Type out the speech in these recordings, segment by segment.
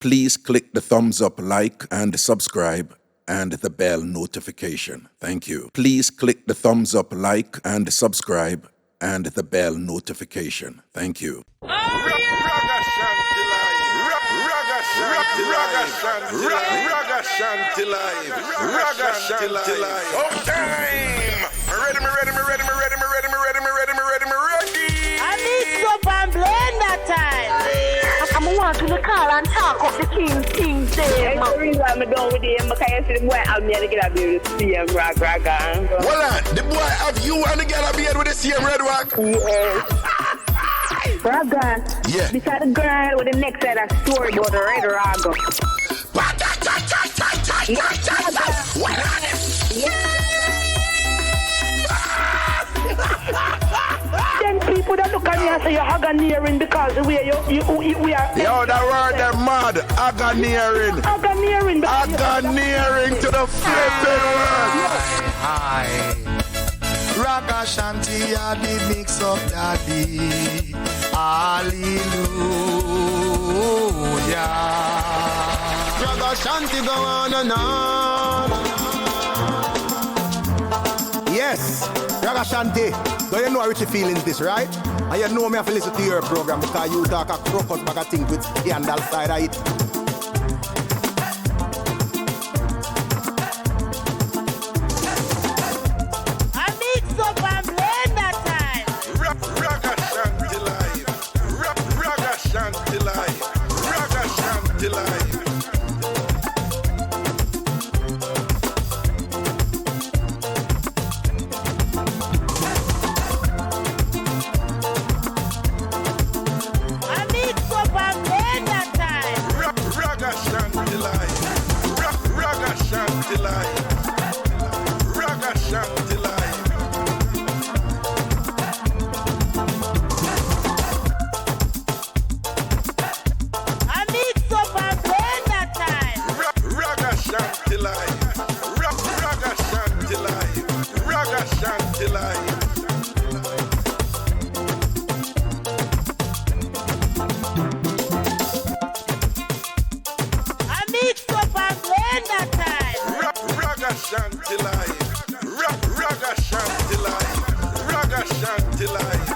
Please click the thumbs up, like, and subscribe, and the bell notification. Thank you. Please click the thumbs up, like, and subscribe, and the bell notification. Thank you. Ragashanti live. Oh, time! Ready. I Mixup An Blenda time. I'm want to call and talk of the King's day. That's the reason I'm done with him, because I see the boy out there to get up here with the same Raga. Hold on, the boy have you and the girl up here with the same red rock? Yes. Raga. Yeah. Beside the girl with the next side of story about the red Raga. Then people that look at me and say you're Aganeering because we are. Yo, that word they're mad. Aganeering to the flipping world. Hi. Ragashanti, I did mix up daddy. Hallelujah. Ragashanti go on and on. Yes, Ragashanti. Do you know how Richie feelings this, right? And you know me have to listen to your program because you talk a crocus bag of things with scandal side of it. I Mixup An Blenda time. Ragashanti live. I Mixup An Blenda time. Ragashanti live. I Mixup An Blenda time. Ragashanti live. I Mixup An Blenda time. Ragashanti live. Ragashanti live.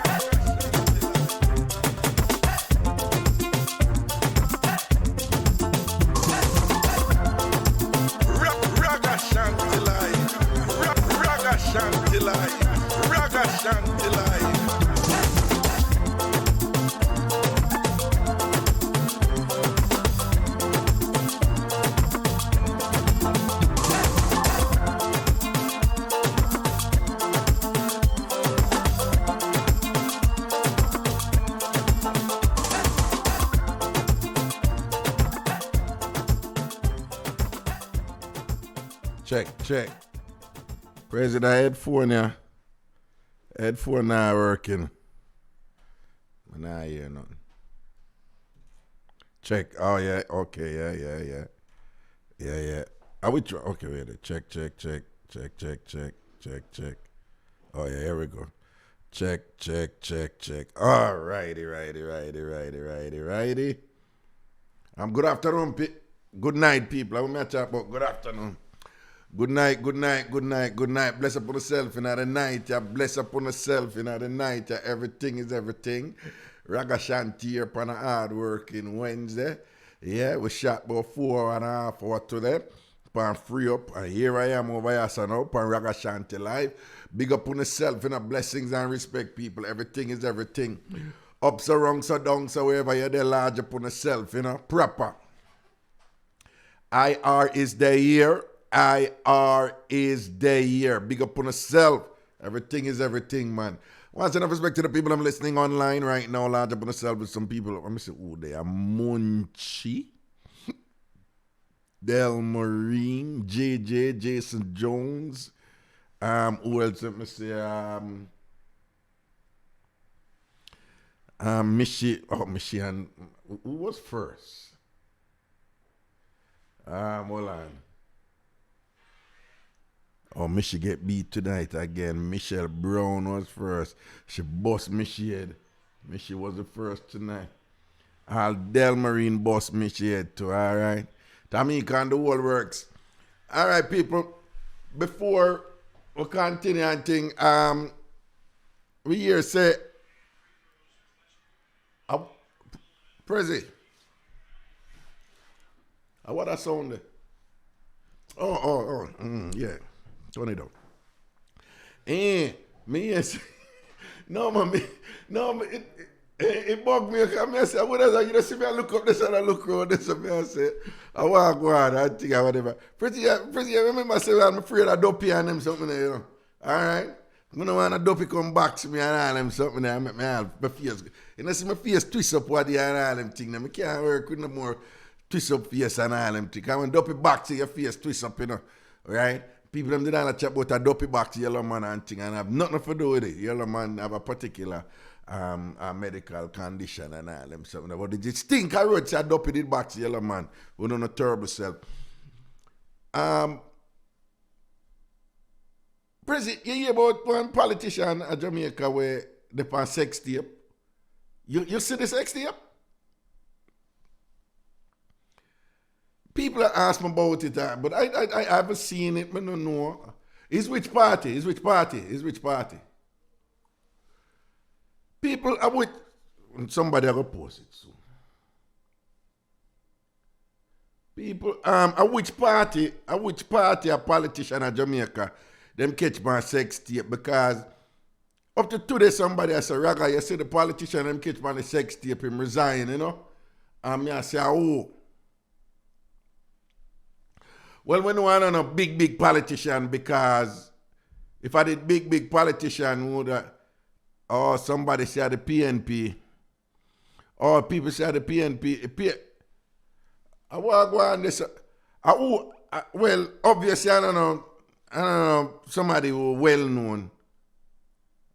Check. President headphone here. Headphone not working. I not hear nothing. Check. Oh yeah. Okay. Yeah. Are we try? Okay, wait. Check. Oh yeah, here we go. Check. Alrighty. Good afternoon, good night, people. I will match up, but good afternoon. Good night. Bless upon yourself in the night. Yeah. Bless upon yourself in the night. Yeah. Everything is everything. Ragashanti here upon a hard working Wednesday. Yeah, we shot about 4.5 hours today. Upon free up. And here I am over here so now upon Ragashanti live. Big up on yourself in the blessings and respect, people. Everything is everything. Up so wrong so down so wherever you're there, large upon yourself, proper. IR is the year. Big up on yourself. Everything is everything, man. Once enough respect to the people I'm listening online right now, large up on yourself with some people. Let me see who they are. Munchie, Delmarine, JJ, Jason Jones. Who else? Let me see. Michi and who was first? Hold on. Oh, Michi get beat tonight again. Michelle Brown was first. She bust Michi head. Michi was the first tonight. I'll Del Marine boss me shade too, all right? Tamika and the whole works. All right, people, before we continue and thing, we here say, Prezi, what a sound there? Yeah, turn it down. Me yes. No, man, it bugged me. I say, what is that? You don't see me, I look up this and I look around this and I say, I want to go on, I think, whatever. Pretty, I remember saying, I'm afraid of dopey and them something there, you know. All right? I don't want a dopey come back to me and all them something there. I make my face, you know, see my face twist up what the and all them things. I can't work with no more twist up face and all them things. When dopey back to your face twist up, you know, right? People them did not chat about a dopey back to yellow man and thing and have nothing to do with it. Yellow man have a particular a medical condition and all them something. But the stink I wrote say dopey did back to yellow man. We don't know terrible self. President, you hear about one politician in Jamaica where they pass sex tape? You see the sex tape? People ask me about it, but I haven't seen it, I don't know. It's which party? It's which party? It's which party? People are with somebody will post it soon. People which party a politician in Jamaica them catch my sex tape because up to today somebody I say Raga, you see the politician them catch my sex tape him resign, you know? I say oh. Well, we don't want a big politician because if I did big politician would somebody say the PNP or people say the PNP I want to go on this well obviously I don't know somebody who well known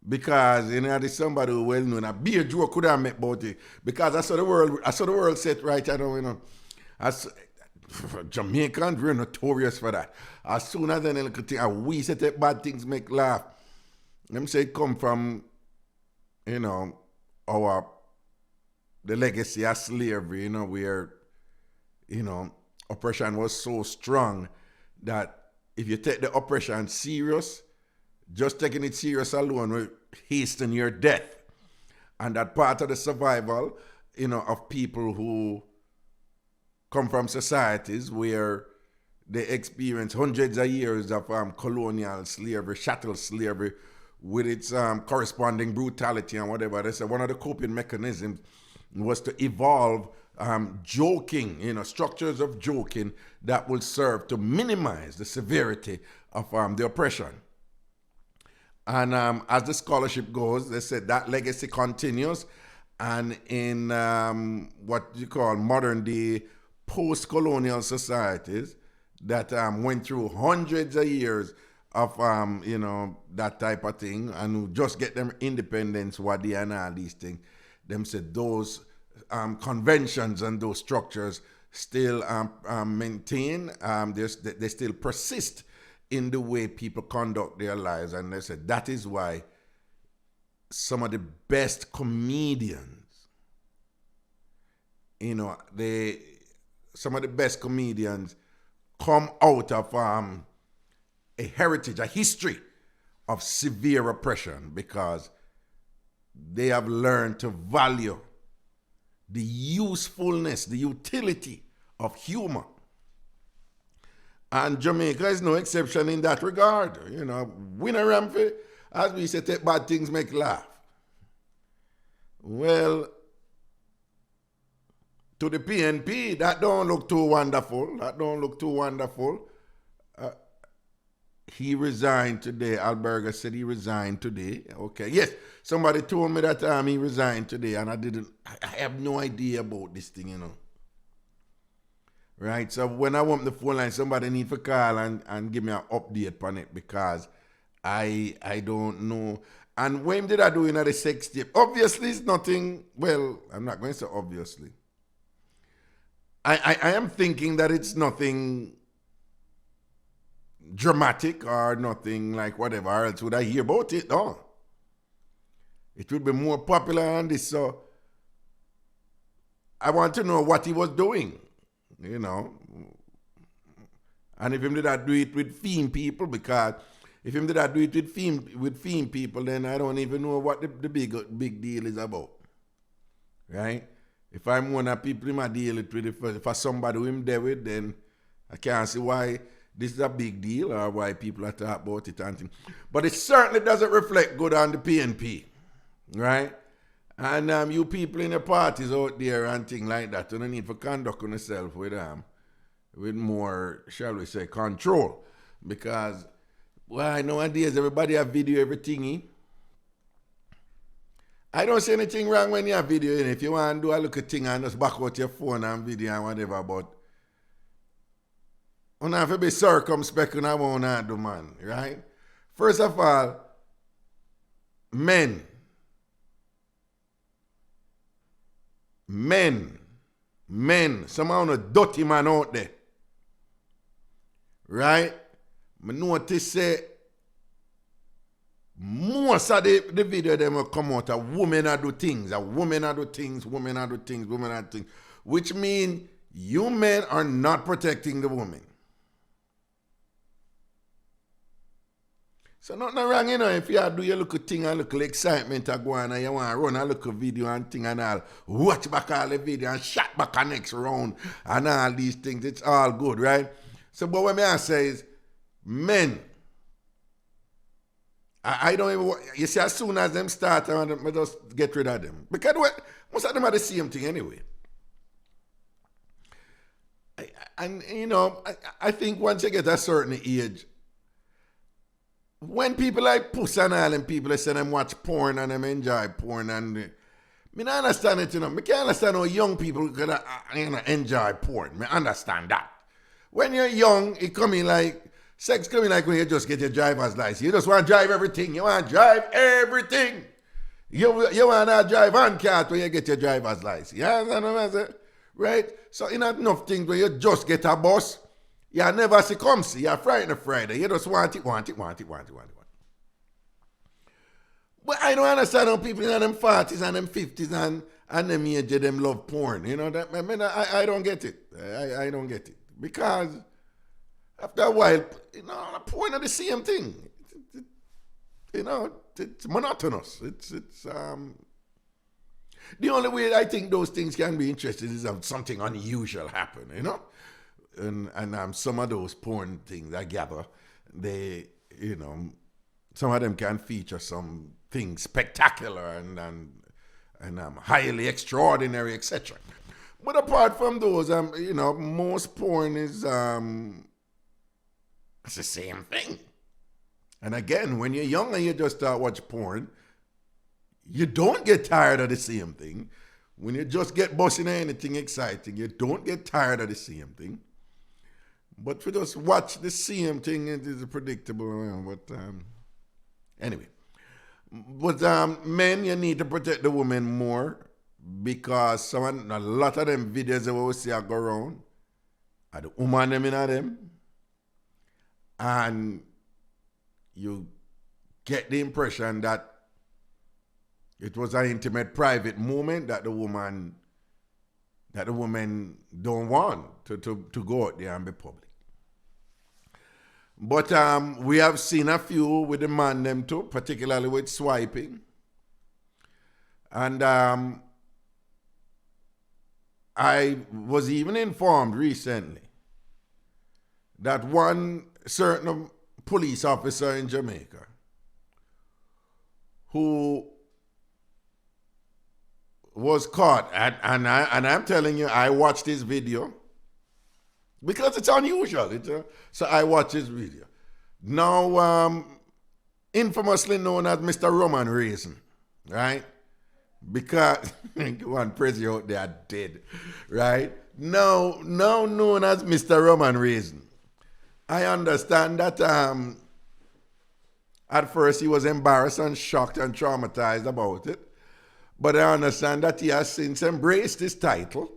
because you know there's somebody who well known a beer joke could have met about it because I saw the world set right I don't you know Jamaicans we're notorious for that. As soon as any little thing, we say that bad things make laugh. Them say it come from, you know, the legacy of slavery, you know, where, you know, oppression was so strong that if you take the oppression serious, just taking it serious alone will hasten your death. And that part of the survival, you know, of people who come from societies where they experience hundreds of years of colonial slavery, chattel slavery, with its corresponding brutality and whatever. They say one of the coping mechanisms was to evolve joking, you know, structures of joking that will serve to minimize the severity of the oppression. And as the scholarship goes, they said that legacy continues. And in what you call modern day post-colonial societies that went through hundreds of years of, you know, that type of thing and who just get them independence, what they and all these things, them said those conventions and those structures still maintain, they still persist in the way people conduct their lives. And they said that is why some of the best comedians, you know, some of the best comedians come out of a heritage, a history of severe oppression because they have learned to value the usefulness, the utility of humor. And Jamaica is no exception in that regard. You know, winner Ramfey, as we say, take bad things make laugh. Well, to the PNP, that don't look too wonderful. That don't look too wonderful. He resigned today. Alberga said he resigned today. Okay. Yes, somebody told me that he resigned today, and I have no idea about this thing, you know. Right? So when I want the phone line, somebody need to call and give me an update on it because I don't know. And when did I do in the sex tape? Obviously, it's nothing. Well, I'm not going to say obviously. I am thinking that it's nothing dramatic or nothing like whatever else would I hear about it. No. It would be more popular than this. So I want to know what he was doing, you know. And if him did not do it with theme people, because if him did not do it with theme people, then I don't even know what the big deal is about. Right? If I'm one of the people him I deal it with, if for somebody who him there with, then I can't see why this is a big deal or why people are talking about it and things. But it certainly doesn't reflect good on the PNP. Right? And you people in the parties out there and things like that, you don't need to conduct on yourself with more, shall we say, control. Because, well, nowadays everybody have video everything. I don't see anything wrong when you have video in. If you want to do a little thing and just back out your phone and video and whatever, but you have to be circumspect when I want to do, man, right? First of all, men, some of the dirty man out there, right? I notice say most of the video them will come out of women are do things, which mean you men are not protecting the woman. So nothing wrong, you know, if you do your little thing and little excitement to go on and you want to run a little video and thing and all, watch back all the video and shot back the next round and all these things, it's all good, right? So, but what I say is, men, I don't even, you see, as soon as them start, I just get rid of them. Because most of them are the same thing anyway. And, you know, I think once you get a certain age, when people like Puss and all and people, they say them watch porn and them enjoy porn and I don't understand it, you know. I can't understand how young people could enjoy porn. I understand that. When you're young, it coming like, sex coming like when you just get your driver's license. You just want to drive everything. You want to drive everything. You want to drive on car when you get your driver's license. You understand what I'm saying? Right? So in enough things where you just get a bus, you never see come see. You're frightened of Friday. You just want it. But I don't understand how people in them 40s and them 50s and them age, them love porn. You know, that, I mean, I don't get it. I don't get it. Because after a while, you know, porn are the same thing. You know, it's monotonous. It's the only way I think those things can be interesting is if something unusual happen, you know? And some of those porn things, I gather, they, you know, some of them can feature some things spectacular and highly extraordinary, etc. But apart from those, you know, most porn is it's the same thing. And again, when you're young and you just start watching porn, you don't get tired of the same thing. When you just get busting anything exciting, you don't get tired of the same thing. But if you just watch the same thing, it is predictable. But anyway. But men, you need to protect the women more because a lot of them videos that we see go around are the woman them in them. And you get the impression that it was an intimate, private moment that the woman don't want to go out there and be public. But we have seen a few with the man them too, particularly with swiping. And I was even informed recently that one certain police officer in Jamaica who was caught, and I'm telling you, I watched his video because it's unusual. So I watched his video. Now, infamously known as Mr. Roman Raisin, right? Because one president out there dead, right? Now known as Mr. Roman Raisin. I understand that at first he was embarrassed and shocked and traumatized about it. But I understand that he has since embraced his title,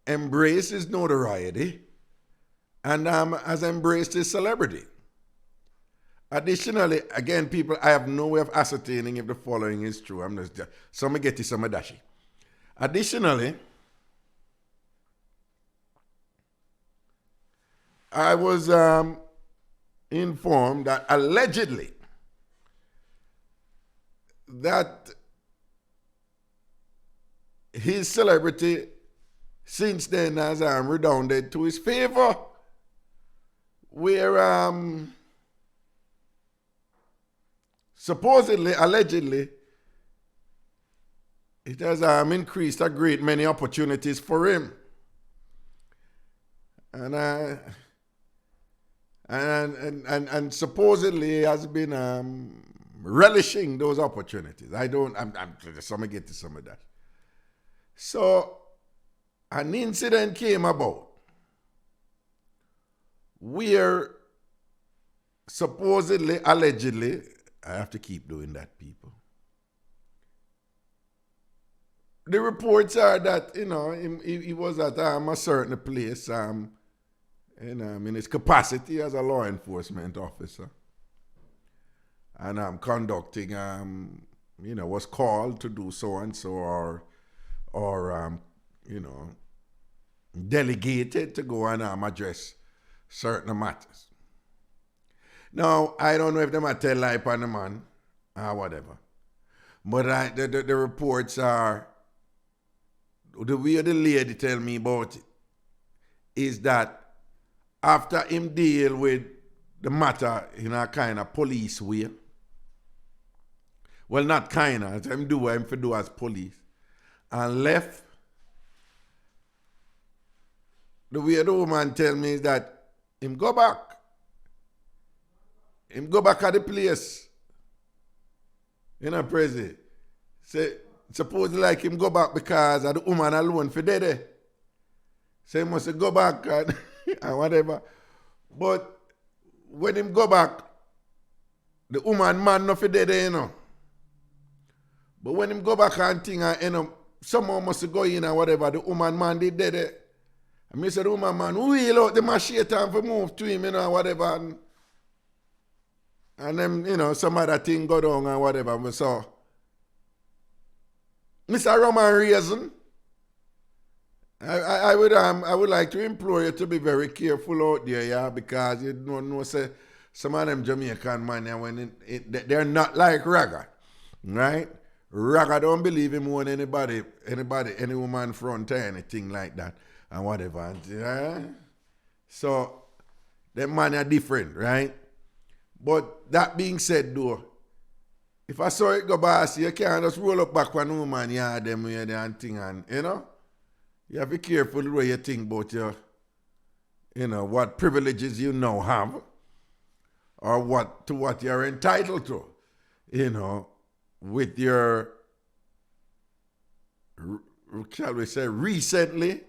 embraced his notoriety, and has embraced his celebrity. Additionally, again, people, I have no way of ascertaining if the following is true. Some get it, some dashi. Additionally, I was informed that allegedly that his celebrity since then has redounded to his favor, where supposedly, allegedly, it has increased a great many opportunities for him. And supposedly has been relishing those opportunities. I'm some get to some of that. So an incident came about where supposedly, allegedly, I have to keep doing that, people. The reports are that, he was at a certain place in his capacity as a law enforcement officer. And conducting, was called to do so and so, or delegated to go and address certain matters. Now, I don't know if they might tell lie upon the man or whatever. But the reports are, the way the lady tell me about it, is that after him deal with the matter in a kind of police way, well, not kind of, him do what him for do as police, and left, the way the woman tell me is that him go back at the place, prison. Say, suppose like him go back because of the woman alone for dead. So he must go back and, and whatever. But when him go back, the woman man no for dead, But when him go back and thing and someone must go in and whatever, the woman man did dead. And me say the woman man wheel out the machete and for move to him, whatever. And then, some other thing go down and whatever. So Mr. Roman Reason, I would like to implore you to be very careful out there, yeah, because you don't know, say, some of them Jamaican man, when they're not like Raga, right? Raga don't believe him more than any woman front or anything like that, and whatever. Yeah? So, them man are different, right? But that being said, though, if I saw it go by, you can't just roll up back one woman, yeah, them way there and thing, and you have to be careful the way you think about your, what privileges you now have, or what you're entitled to, with your, shall we say, recently,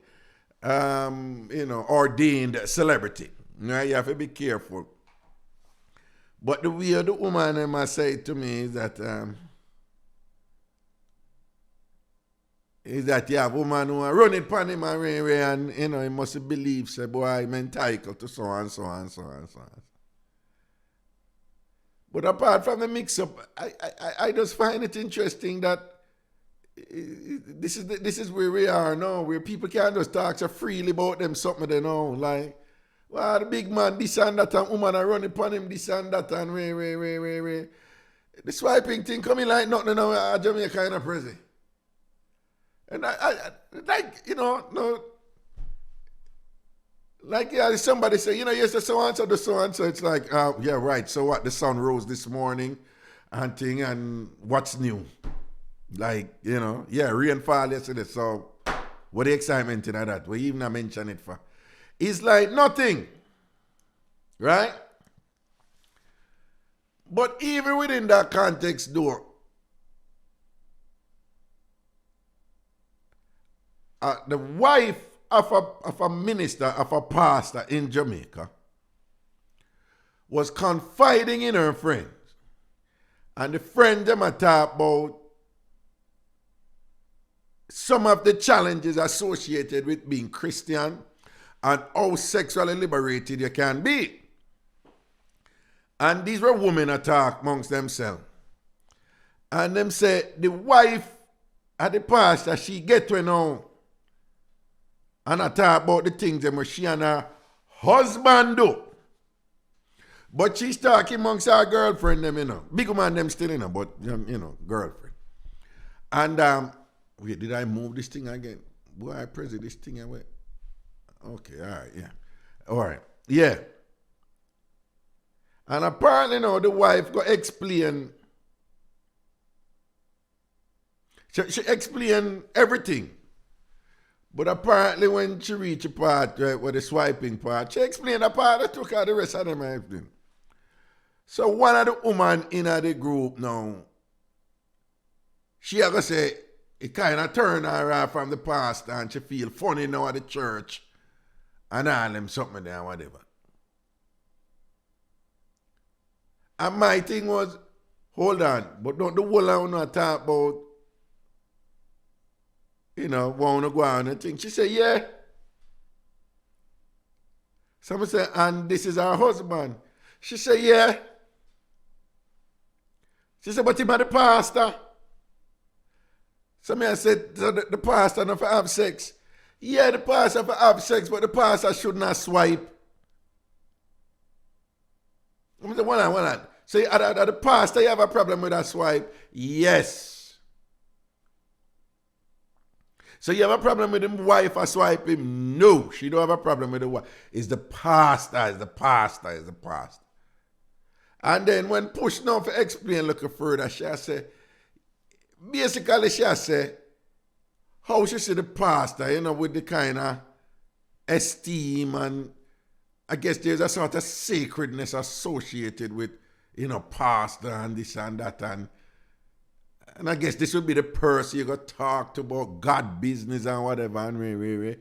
ordained celebrity. You have to be careful. But the way the woman must say to me is that you have a woman who run it upon him and he must believe, say, boy, I'm entitled to so and so and so and so. But apart from the mix-up, I just find it interesting that this is where we are now, where people can't just talk so freely about them something they know, like, well, the big man, this and that, and woman are running upon him, this and that, and way. The swiping thing coming like nothing now, a Jamaica kind of prison. And I like, no, like, yeah, somebody say, yes, the so-and-so, it's like, yeah, right, so what, the sun rose this morning, and thing, and what's new? Like, yeah, rain fall yesterday, so what the excitement in that? We even not mention it for. It's like nothing, right? But even within that context, though, the wife of a minister, of a pastor in Jamaica, was confiding in her friends. And the friends them talk about some of the challenges associated with being Christian and how sexually liberated you can be. And these were women attack amongst themselves. And them say the wife at the pastor, she get to know and I talk about the things that she and her husband do. But she's talking amongst her girlfriend them, you know. Big man them still, you know, but, you know, girlfriend. And, wait, did I move this thing again? Boy, I press this thing away. Okay, all right, yeah. All right, yeah. And apparently, you know, the wife got explain. She explained everything. But apparently when she reached a part, right, where the swiping part, she explained a part that took her the rest of them everything. So one of the women in the group now, she gonna say, it kind of turned her off from the pastor and she feel funny now at the church and all them something there, whatever. And my thing was, hold on, but don't the whole I want to talk about, you know, want to go on and think. She said, yeah. Someone said, and this is her husband. She said, yeah. She said, but him and the pastor. Somebody said, the pastor not for have sex. Yeah, the pastor for have sex, but the pastor should not swipe. I said, hold on. So at the pastor, you have a problem with that swipe? Yes. So you have a problem with the wife or swiping? No, she don't have a problem with the wife. It's the pastor, And then when pushed now for explain a little further, she say, basically she say, how she see the pastor, you know, with the kind of esteem and I guess there's a sort of sacredness associated with, you know, pastor and this and that and I guess this would be the person you got to talk to about God business and whatever and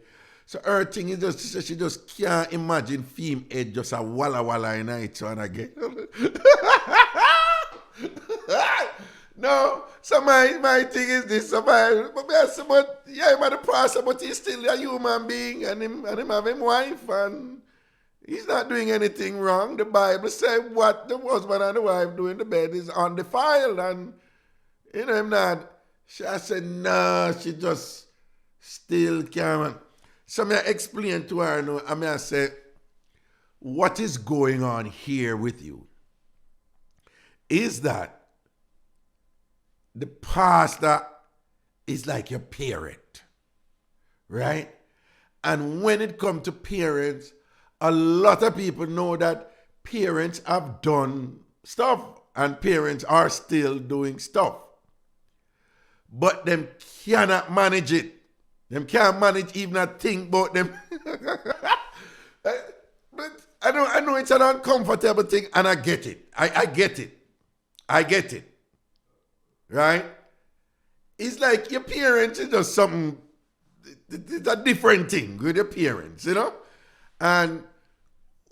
So her thing is just, she just can't imagine film head just a walla in it so and again. No, so my thing is this, but yeah, I'm the pastor, but he's still a human being and him have him wife and he's not doing anything wrong. The Bible says what the husband and the wife do in the bed is undefiled and you know him not. She said, no, she just still can't. So I explain to her now, I say, what is going on here with you is that the pastor is like your parent, right? And when it comes to parents, a lot of people know that parents have done stuff and parents are still doing stuff. But them cannot manage it. Them can't manage even a think about them. But I know it's an uncomfortable thing and I get it. I get it. Right? It's like your parents is just something, it's a different thing with your parents, you know? And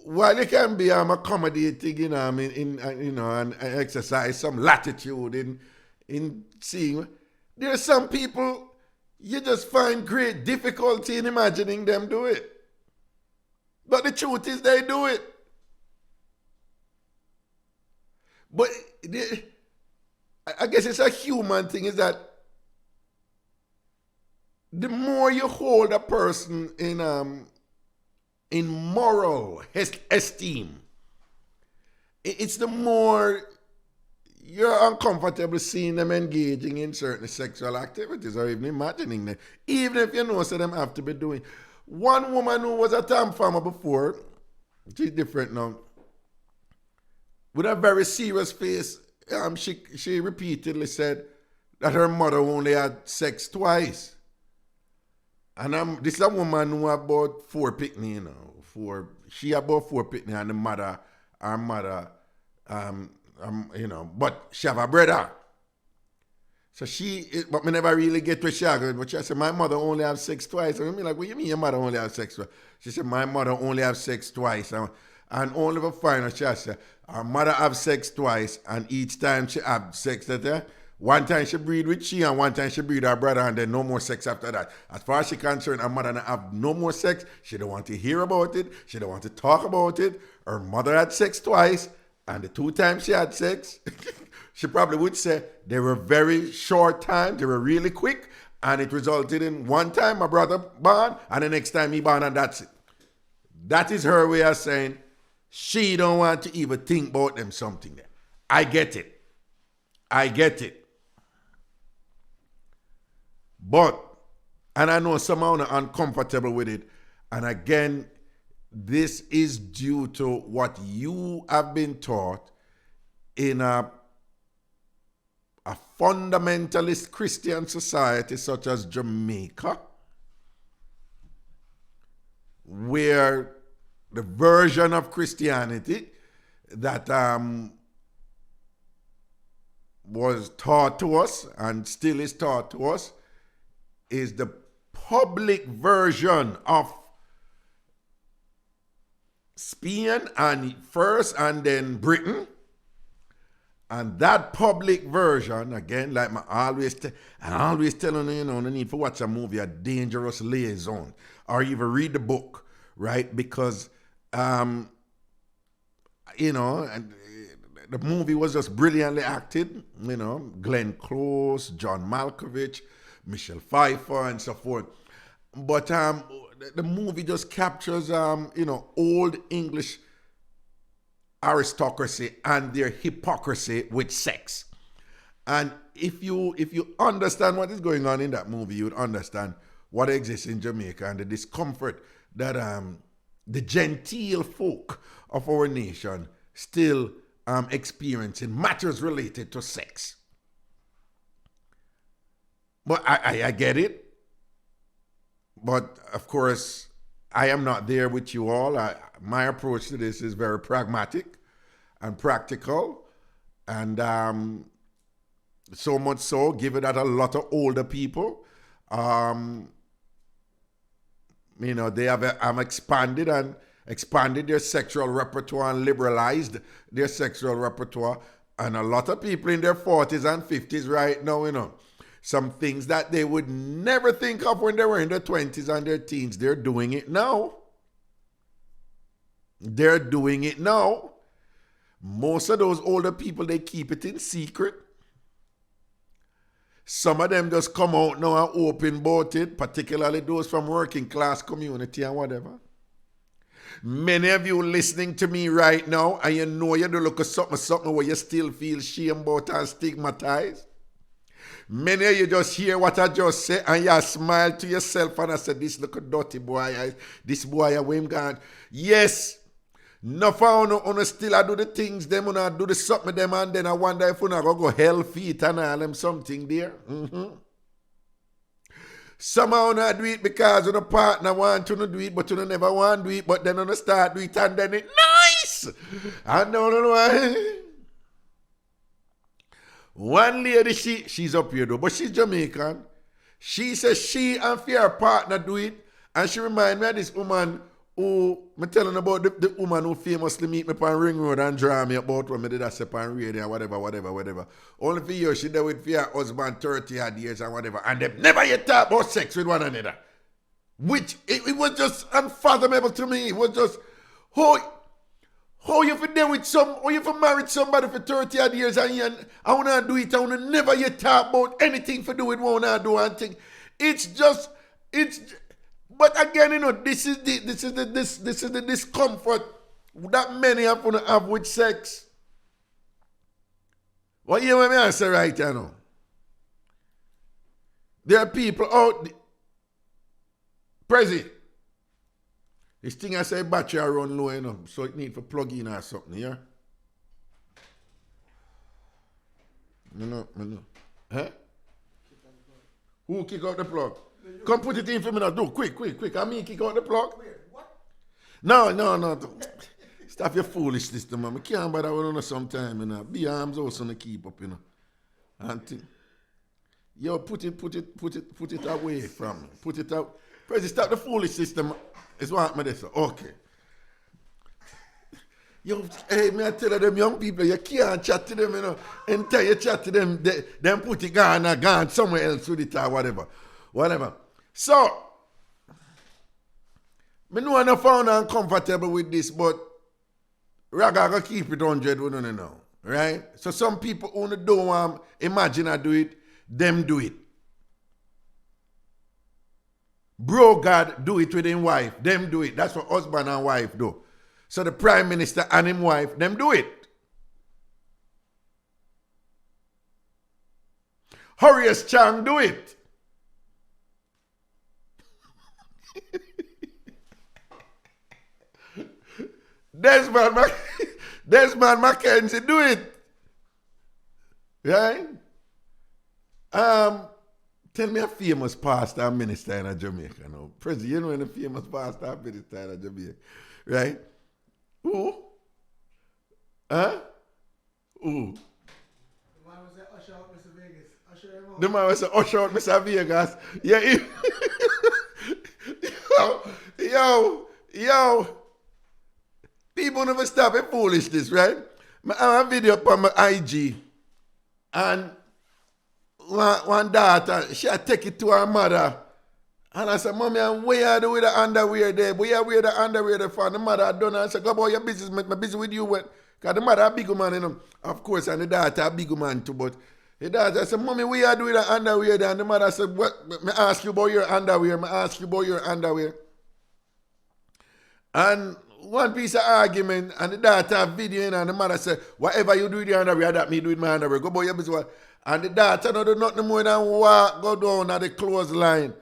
while it can be accommodating, you know, I mean, you know, and exercise some latitude in seeing, there are some people you just find great difficulty in imagining them do it. But the truth is they do it. But I guess it's a human thing is that the more you hold a person in moral esteem, it's the more you're uncomfortable seeing them engaging in certain sexual activities or even imagining them, even if you know so them have to be doing. One woman who was a TamFam before, she's different now, with a very serious face, she repeatedly said that her mother only had sex twice. And this is a woman who about 4 picnic, you know, she about 4 picnic and her mother, you know, but she have a brother. So but me never really get to shaggy, but she said, my mother only have sex twice. And I'm like, what do you mean your mother only have sex twice? She said, my mother only have sex twice. And only for final, she said, her mother have sex twice, and each time she have sex with her, one time she breed with she, and one time she breed her brother, and then no more sex after that. As far as she concerned, her mother have no more sex. She don't want to hear about it. She don't want to talk about it. Her mother had sex twice, and the 2 times she had sex, she probably would say they were very short time, they were really quick, and it resulted in one time my brother born, and the next time he born, and that's it. That is her way of saying she don't want to even think about them something there. I get it. I get it. But, and I know some are uncomfortable with it, and again, this is due to what you have been taught in a fundamentalist Christian society such as Jamaica, where the version of Christianity that was taught to us and still is taught to us is the public version of Spain and first and then Britain. And that public version, again, like I always telling you, no need to watch a movie, A Dangerous Liaison, or even read the book, right? Because, and the movie was just brilliantly acted, Glenn Close, John Malkovich, Michelle Pfeiffer, and so forth. But the movie just captures, old English aristocracy and their hypocrisy with sex. And if you understand what is going on in that movie, you would understand what exists in Jamaica and the discomfort that the genteel folk of our nation still experience in matters related to sex. But I get it. But of course, I am not there with you all. My approach to this is very pragmatic and practical. And so much so, given that a lot of older people, they have expanded their sexual repertoire and liberalized their sexual repertoire. And a lot of people in their 40s and 50s right now, some things that they would never think of when they were in their 20s and their teens, they're doing it now. They're doing it now. Most of those older people, they keep it in secret. Some of them just come out now and open about it, particularly those from working class community and whatever. Many of you listening to me right now, and you do look at something where you still feel shame about and stigmatized. Many of you just hear what I just say and you smile to yourself and I say, this look a dirty boy, this boy, where him gone. Yes, no found on still I do the things, them when I do the something them and then I wonder if I go hell feet and all them something there. Somehow I do it because the partner want to do it, but you never want to do it, but then I start do it and then it nice. I don't know why. One lady, she's up here though, but she's Jamaican. She says she and her partner do it, and she remind me of this woman who, me telling about the woman who famously meet me on Ring Road and draw me about when me did that step on radio, whatever. Only for years she did with her husband 30 odd years and whatever, and they never yet talk about sex with one another. Which, it was just unfathomable to me. It was just, how you for there with how you for married somebody for 30 odd years and I wanna do it, I wanna never yet talk about anything for do with what I do and thing. But again, this is the discomfort that many are gonna have with sex. What you hear me answer right now? There are people out Prezi. This thing I say battery run low so it need for plug in or something, yeah? Me know. Huh? Who kick out the plug? Come put it in for me now. Do quick. I mean kick out the plug. What? No. Stop your foolishness, man. I can't bother with you sometime, Be arms also to keep up, Yo, put it away from me. Put it out. Prezi, stop the foolishness, It's what me this. Okay. Yo, hey, me I tell them young people, you can't chat to them, Until you chat to them, them put it gone somewhere else with it or whatever. So, me know I found uncomfortable with this, but Raga go keep it 100 with you now, right? So some people who don't imagine I do it, them do it. Bro God do it with him wife. Them do it. That's what husband and wife do. So the prime minister and him wife, them do it. Horace Chang do it. Desmond Mackenzie do it. Right? Tell me a famous pastor and minister in Jamaica now. President, you know any famous pastor and minister in Jamaica? Right? Who? Huh? Who? The man was usher out Mr. Vegas. Yeah. Yo. People never stop at foolishness, right? I have a video on my IG. And one daughter, she had take it to her mother. And I said, Mommy, where are you with the underwear there? Where wear the underwear there for? And the mother had done it. I said, go about your business, I'm busy with you. Because the mother a big man, you know. Of course, and the daughter a big man too. But the daughter said, Mommy, where are you with the underwear there? And the mother said, what? Me ask you about your underwear. And one piece of argument, and the daughter video, and the mother said, whatever you do with your underwear, that me do with my underwear. Go about your business. And the daughter don't do nothing more than walk, go down at the clothesline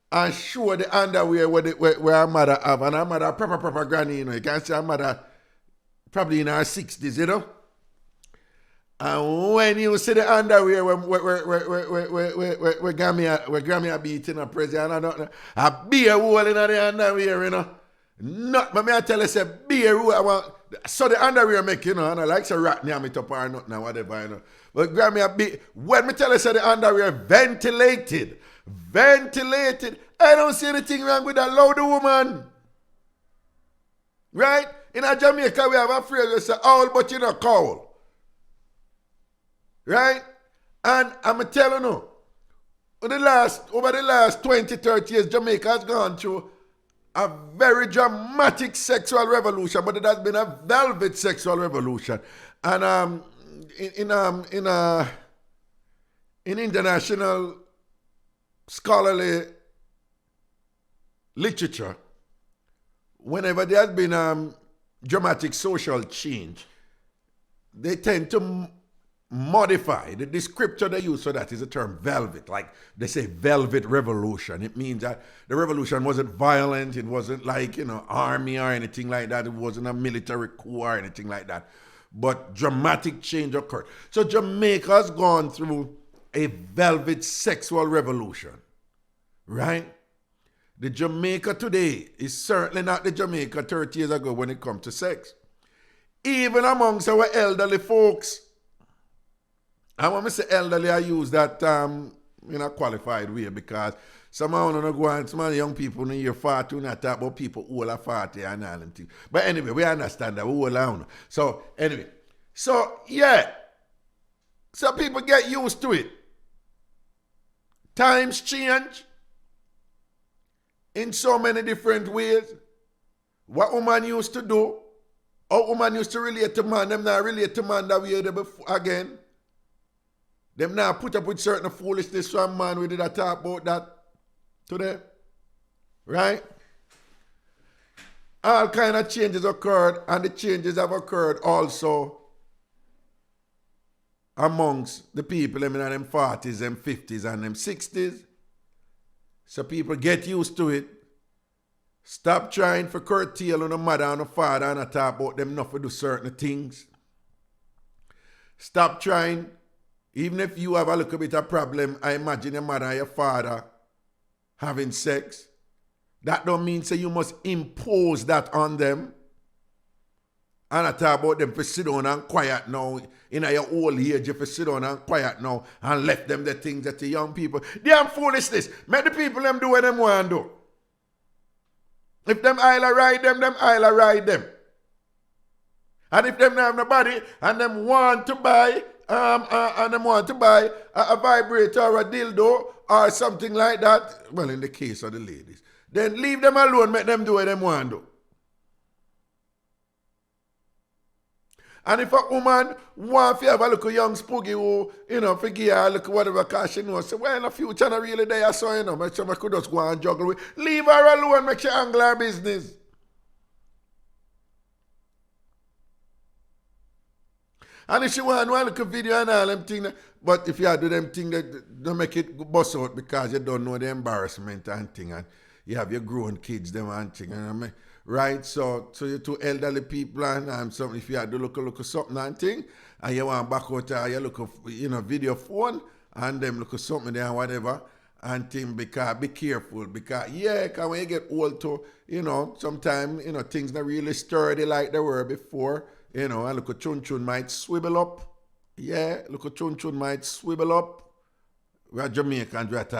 and show the underwear where her mother have. And her mother, proper granny, you know. You can see her mother probably in her 60s, you know. And when you see the underwear where Grammy are beating a president, a beer hole in the underwear, you know. Not, but I tell you, say, beer hole, so the underwear make, you know, and I like to rat near me top or nothing or whatever, you know. But Grammy a beer, when me tell you, say the underwear ventilated, I don't see anything wrong with that loud woman. Right? In a Jamaica, we have a phrase we say, owl, but you know, cowl. Right? And I'm telling you, over the last 20, 30 years, Jamaica has gone through a very dramatic sexual revolution, but it has been a velvet sexual revolution. And in international scholarly literature, whenever there has been dramatic social change, they tend to modify. The descriptor they use for that is the term velvet. Like they say velvet revolution. It means that the revolution wasn't violent. It wasn't like, you know, army or anything like that. It wasn't a military coup or anything like that. But dramatic change occurred. So Jamaica has gone through a velvet sexual revolution. Right? The Jamaica today is certainly not the Jamaica 30 years ago when it comes to sex. Even amongst our elderly folks, and when I say elderly, I use that in a qualified way because some of them go on, some of the young people in the year 40, we not talk about people who are 40 and all and things. But anyway, we understand that, we all on. So anyway, so yeah, so people get used to it. Times change in so many different ways. What woman used to do, how woman used to relate to man, them not relate to man that way before again. Them now put up with certain foolishness from man. We did a talk about that today. Right? All kind of changes occurred, and the changes have occurred also amongst the people in them 40s, them 50s, and them 60s. So people get used to it. Stop trying for curtail on the mother and the father and talk about them not to do certain things. Stop trying. Even if you have a little bit of problem, I imagine your mother and your father having sex. That don't mean say you must impose that on them. And I talk about them for sit down and quiet now. In your old age, if you sit down and quiet now and left them the things that the young people. Damn foolishness. Make the people them do what them want to do. If them Isla ride them Isla ride them. And if them don't have nobody and them want to buy and them want to buy a vibrator or a dildo or something like that, well, in the case of the ladies, then leave them alone, make them do what them want to do. And if a woman want to have a little young spooky who, forgive her, look whatever, because she knows, so, well, in the future, not really there, so, make sure I could just go and juggle with. Leave her alone, make sure angle her business. And if she want to look a video and all them things, but if you do them things, don't make it bust out because you don't know the embarrassment and thing, and you have your grown kids, them and thing, right? So you two elderly people and something, if you have to look at something and thing, and you want back out, you look at, video phone, and them look at something there and whatever, and thing, because be careful, because when you get old too, sometimes, things not really sturdy like they were before. And look at chun might swivel up. Yeah, look at chun might swivel up. We are Jamaican, right?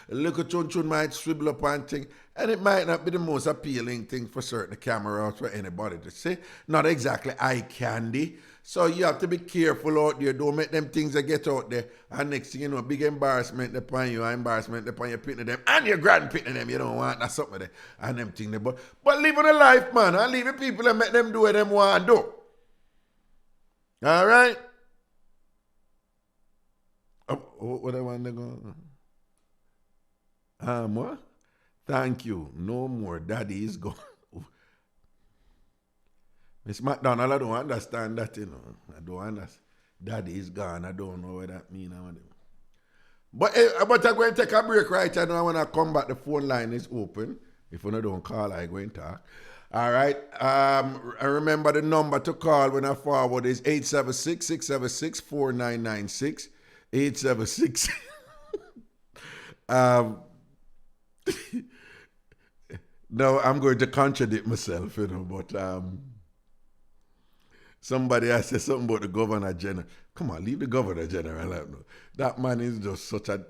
Look at chun might swivel up and thing. And it might not be the most appealing thing for certain cameras for anybody to see. Not exactly eye candy. So you have to be careful out there. Don't make them things that get out there. And next thing you know, big embarrassment upon you, embarrassment upon your pitting them, and your grandpitting them. You don't want that something there. And them things there. But living a life, man, and leave the people and make them do what them want to do. All right? What I want to go? What? Thank you. No more. Daddy is gone. Miss McDonald, I don't understand that, I don't understand. Daddy is gone. I don't know what that means. But I'm going to take a break right now. When I come back, the phone line is open. If you don't call, I go and talk. All right. I remember the number to call when I forward is 876-676-4996. 876. No, I'm going to contradict myself, but somebody has said something about the Governor General. Come on, leave the Governor General. That man is just such a...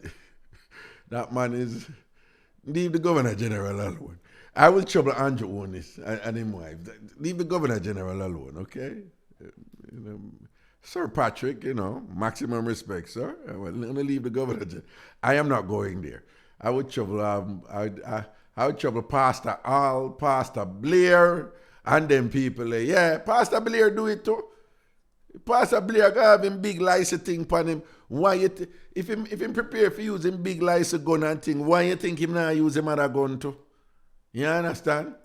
Leave the Governor General alone. I will trouble Andrew on this and his wife. Leave the Governor General alone, okay? Sir Patrick, maximum respect, sir. I will leave the Governor General. I am not going there. I would trouble... I would trouble Pastor Al, Pastor Blair, and them people. Yeah, Pastor Blair do it too. Pastor Blair got have him big license thing upon him. Why if him prepare for using big license gun and thing, why you think him not use him other gun too? You understand?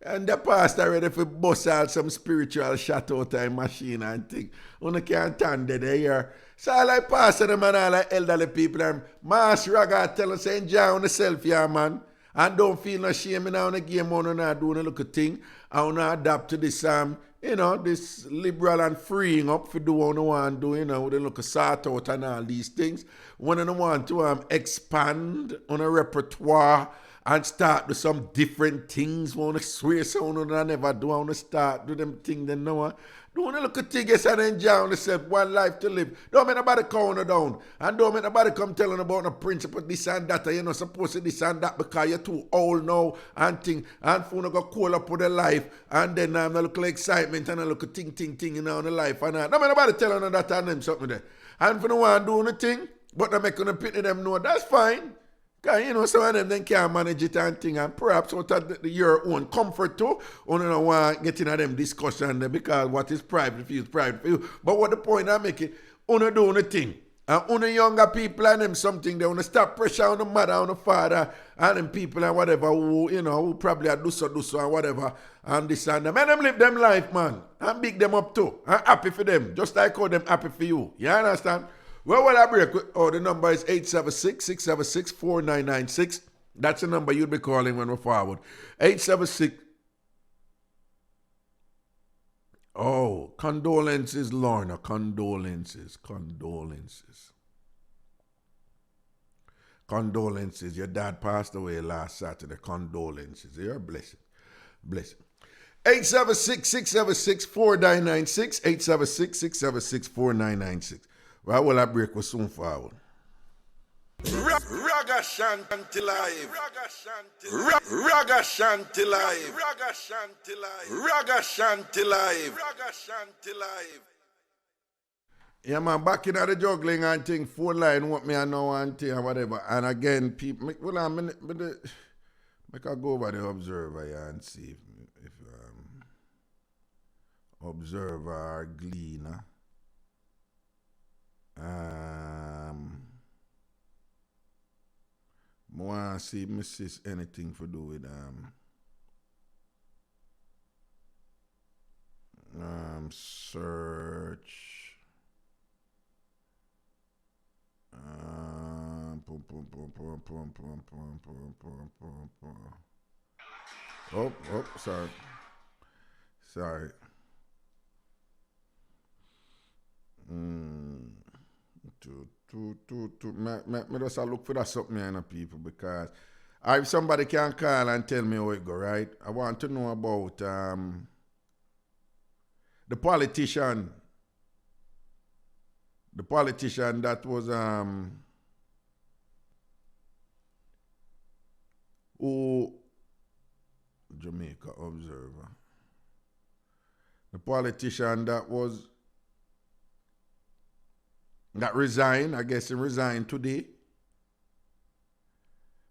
And the pastor ready for bust out some spiritual shot out of machine and thing. You can't stand there here. So I like pastor them and all like elderly people and Master Raga tell us enjoy yourself, yeah man. And don't feel no shame now in the game on not doing a little thing. I want to adapt to this this liberal and freeing up for do what I want to do, with a little sort out and all these things. When I want to expand on a repertoire and start do some different things. Want to swear something I never do. I want to start do them things then no. Don't look at things and enjoy yourself. One life to live. Don't make nobody count you down. And don't make nobody come telling about the principle this and that. You're not supposed to this and that because you're too old now and thing. And for go call up with the life. And then I'm not looking excitement and I look at ting in the life. And don't make nobody telling you that and them something there. And for no one doing the thing, but they make them pity them know that's fine. Because, some of them then can't manage it and thing, and perhaps out of your own comfort too, you don't want to get into them discussion there because what is private for you is private for you. But what the point I'm making, you do the thing. And younger people and them something, they want to stop pressure on the mother, on the father, and them people and whatever who probably do so and whatever, and this and that. Man, them live them life, man, and big them up too. I'm happy for them, just like how them happy for you. You understand? Well, I break. The number is 876-676-4996. That's the number you'd be calling when we're forward. 876. Oh, condolences, Lorna. Condolences. Your dad passed away last Saturday. Condolences. You're a blessing. 876-676-4996. 876-676-4996. Well, I break was soon forward. Ragashanti live. Ragashanti live. Yeah, man, back in the juggling and thing, phone line, what me I know and thing and whatever. And again, people, make I go over the observer here and see if observer or gleaner. I want to see if I see anything to do with search. Oh, sorry. Me just look for that something here, people, because if somebody can call and tell me how it go, right? I want to know about the politician that was Jamaica Observer. The politician that resigned, I guess he resigned today.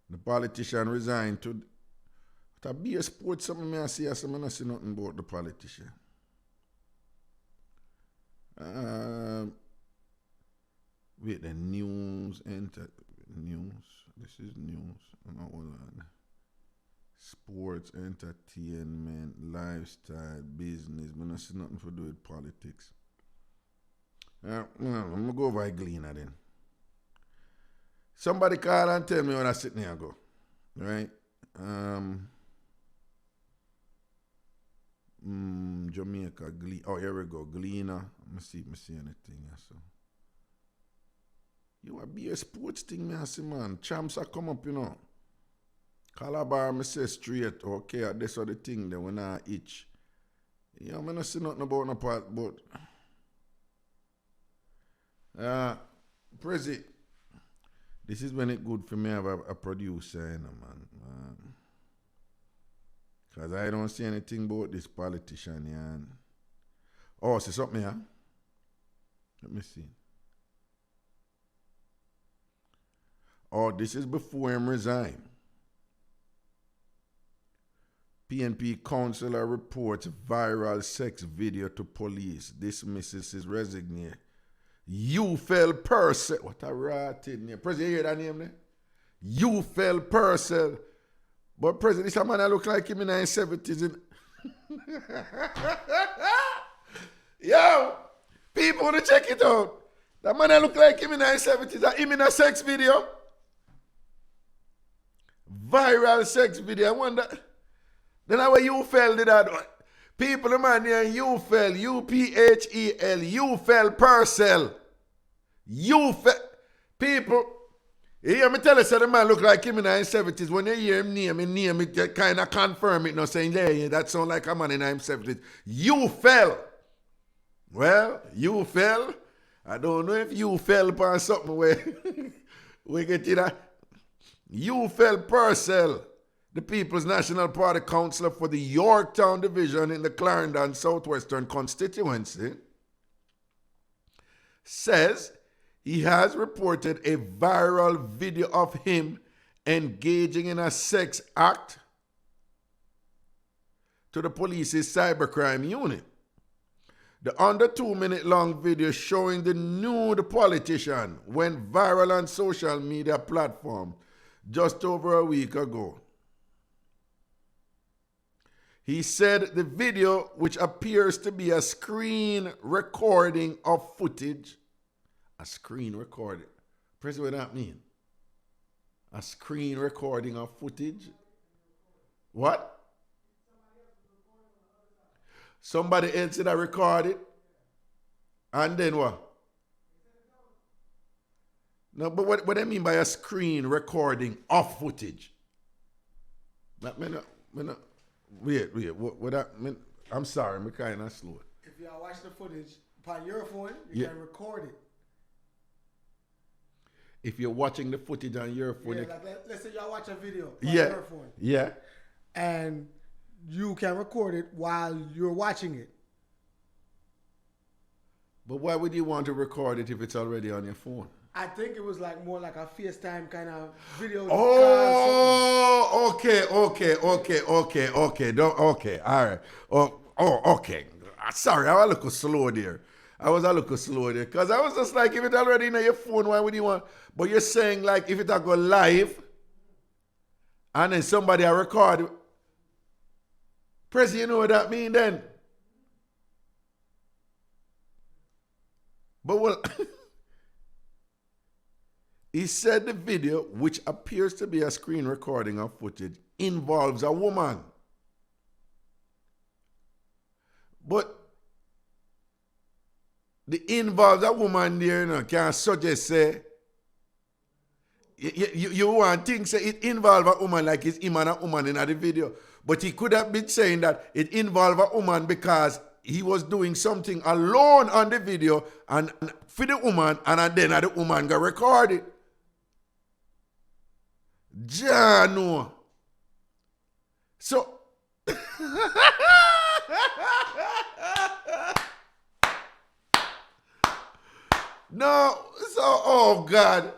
The politician resigned today. To be a sport, something I see, I see nothing about the politician. Wait, the news, news. This is news. No, hold on. Sports, entertainment, lifestyle, business. I don't see nothing to do with politics. I'm going to go over a gleaner then. Somebody call and tell me when I sit there and go. Right? Jamaica, oh, here we go. Gleaner. Let me see if I see anything. So. You want to be a sports thing, man, see, man. Champs are come up, you know. Calabar, me say straight, okay, that's all the thing, then when I itch. Yeah, I don't see nothing about no part, but... Prezi, this is when it's good for me to have a producer, you know, man. Because I don't see anything about this politician, yeah. Oh, see something here? Let me see. Oh, this is before him resign. PNP councillor reports viral sex video to police. Dismisses his resignation. You fell person. What a rotten name. President, you hear that name there? You fell person. But President, this a man that look like him in the 70s. Yo, people want to check it out. That man that look like him in the 70s. That him in a sex video. Viral sex video. I wonder. Then how you fell did that? People, the man here, you fell. U-P-H-E-L. You fell Purcell. You fell. People, you hear me tell you, so the man look like him in the 70s. When you hear him name it kind of confirm it, not saying, yeah, that sound like a man in the 70s. You fell. Well, you fell. I don't know if you fell upon something where we get you that. You fell Purcell, the People's National Party councillor for the Yorktown Division in the Clarendon Southwestern constituency, says he has reported a viral video of him engaging in a sex act to the police's cybercrime unit. The under 2-minute long video showing the nude politician went viral on social media platform just over a week ago. He said the video, which appears to be a screen recording of footage, a screen recording. Press what that mean? A screen recording of footage? What? Somebody else that recorded, and then what? No, but what do I mean by a screen recording of footage? Wait, what that mean? I'm sorry, I'm kind of slow. If y'all watch the footage upon your phone, you can record it. If you're watching the footage on your phone, like let's say y'all watch a video on your phone. Yeah. And you can record it while you're watching it. But why would you want to record it if it's already on your phone? I think it was like more like a FaceTime kind of video. Oh, okay. Okay, all right. Okay. Sorry, I was a little slow there. Because I was just like, if it already in your phone, why would you want? But you're saying like, if it go live, and then somebody I record, Prezi, you know what that mean then? But well, he said the video, which appears to be a screen recording of footage, involves a woman. But the involves a woman there, you know, can suggest say, you want things say it involve a woman like it's him and a woman in the video. But he could have been saying that it involved a woman because he was doing something alone on the video and for the woman, and then the woman got recorded. Jano. So no, so oh God.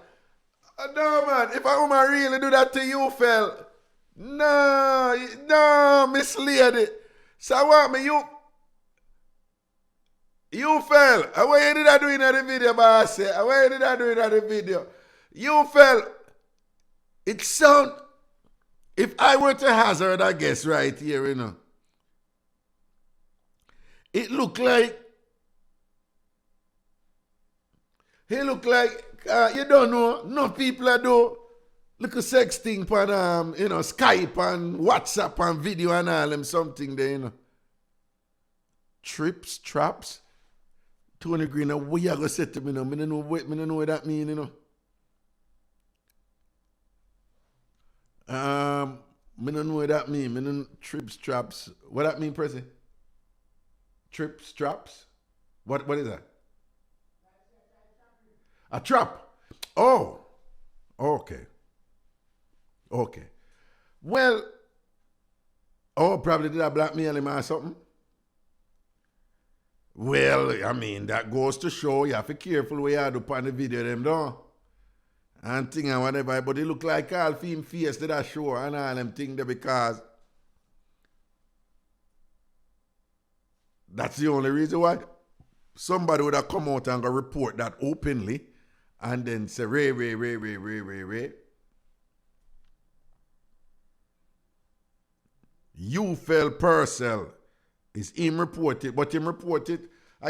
No man, if a woman really do that to you, fell. No, Miss Lady. So what me you fell. What you did I do in the video, boss? What you did I do in the video? You fell. It sound, if I were to hazard a guess right here, you know, it look like, you don't know, no people are do little sexting on, Skype and WhatsApp and video and all them something there, you know. Trips, traps. Tony Green, what you gonna say to me now? I don't know what that mean, you know. I don't know what that mean. Trips, traps. What that mean, Prezi? Trips, traps? What is that? A trap. Oh. Okay. Well, probably did I blackmail him or something? Well, I mean, that goes to show you have to be careful what you do on the video them though. And thing and whatever, but it look like all film face to that show and all them thing there because that's the only reason why somebody would have come out and go report that openly and then say, Ray. You fell Purcell. Is him reported, but I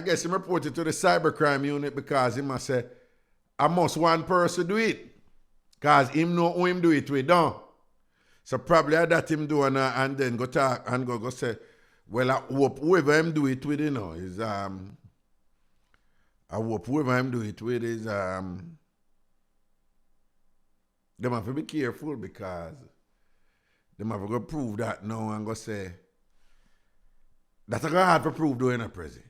guess him reported to the cybercrime unit because he must say, I must one person do it. Because him know who him do it with, don't. So probably that him do and then go talk and go say, well, I hope whoever him do it with, you know, is I hope whoever him do it with is them have to be careful because them have to go prove that now and go say that's a hard to prove though in a Prezi.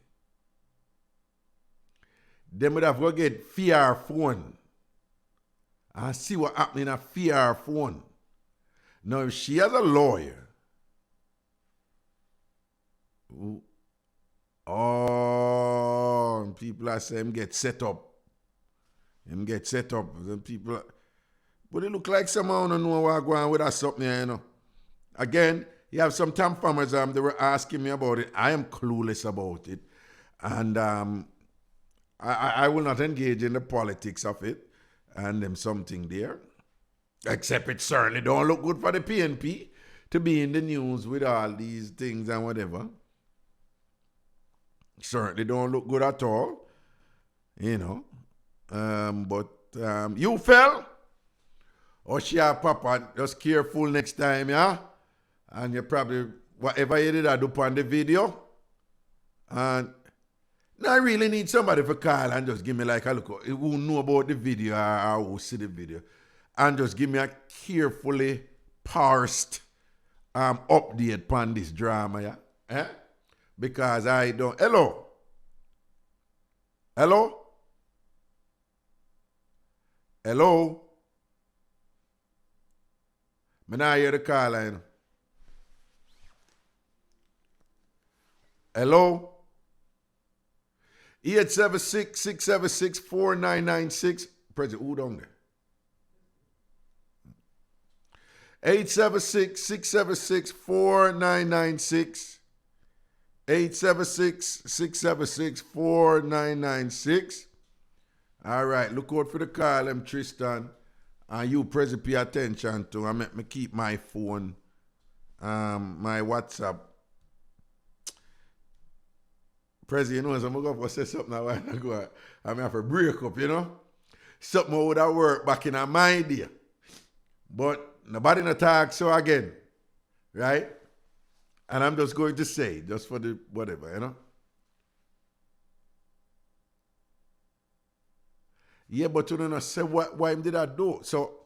Them would have to go get fear phone and see what happened in a fear phone. Now if she has a lawyer, and people are saying him get set up. And people, but it look like someone don't know what going on with that something, you know. Again, you have some TamFamers, they were asking me about it. I am clueless about it. And I will not engage in the politics of it and them something there. Except it certainly don't look good for the PNP to be in the news with all these things and whatever. Certainly don't look good at all. You know. But you fell. Oh, yeah, Papa, just careful next time, yeah? And you probably, whatever you did, I do on the video. And now I really need somebody for call and just give me like a look who know about the video or who see the video. And just give me a carefully parsed update on this drama, yeah? Eh? Because I don't... Hello? I not hear the call line. Hello? 876-676-4996. President, who down there? 876-676-4996. 876-676-4996. All right, look out for the call, Tristan. And you, Prezi, pay attention to. I make me keep my phone, my WhatsApp. Prezi, you know, so I'm going to say something a while ago. I'm going to break up, you know. Something would have worked back in my idea. But nobody no talk so again. Right? And I'm just going to say, just for the whatever, you know. Yeah, but you don't know, say why did I do? So,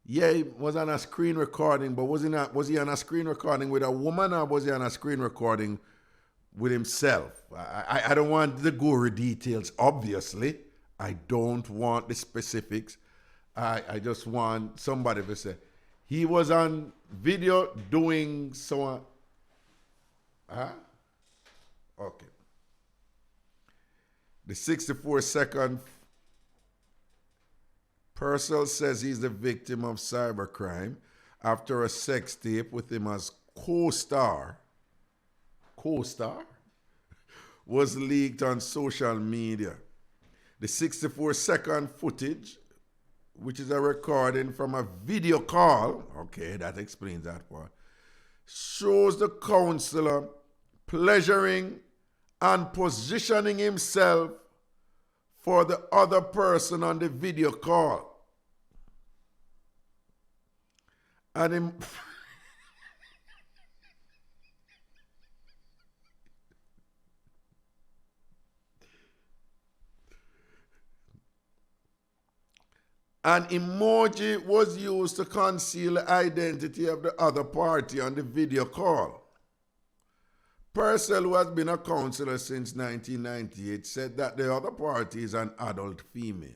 yeah, he was on a screen recording, but was he on a screen recording with a woman or was he on a screen recording with himself? I don't want the gory details, obviously. I don't want the specifics. I just want somebody to say, he was on video doing so. Huh? Okay. The 64-second Purcell says he's the victim of cybercrime after a sex tape with him as co-star was leaked on social media. The 64-second footage, which is a recording from a video call, okay, that explains that part, shows the counselor pleasuring and positioning himself for the other person on the video call. And him an emoji was used to conceal the identity of the other party on the video call. Purcell, who has been a counselor since 1998, said that the other party is an adult female.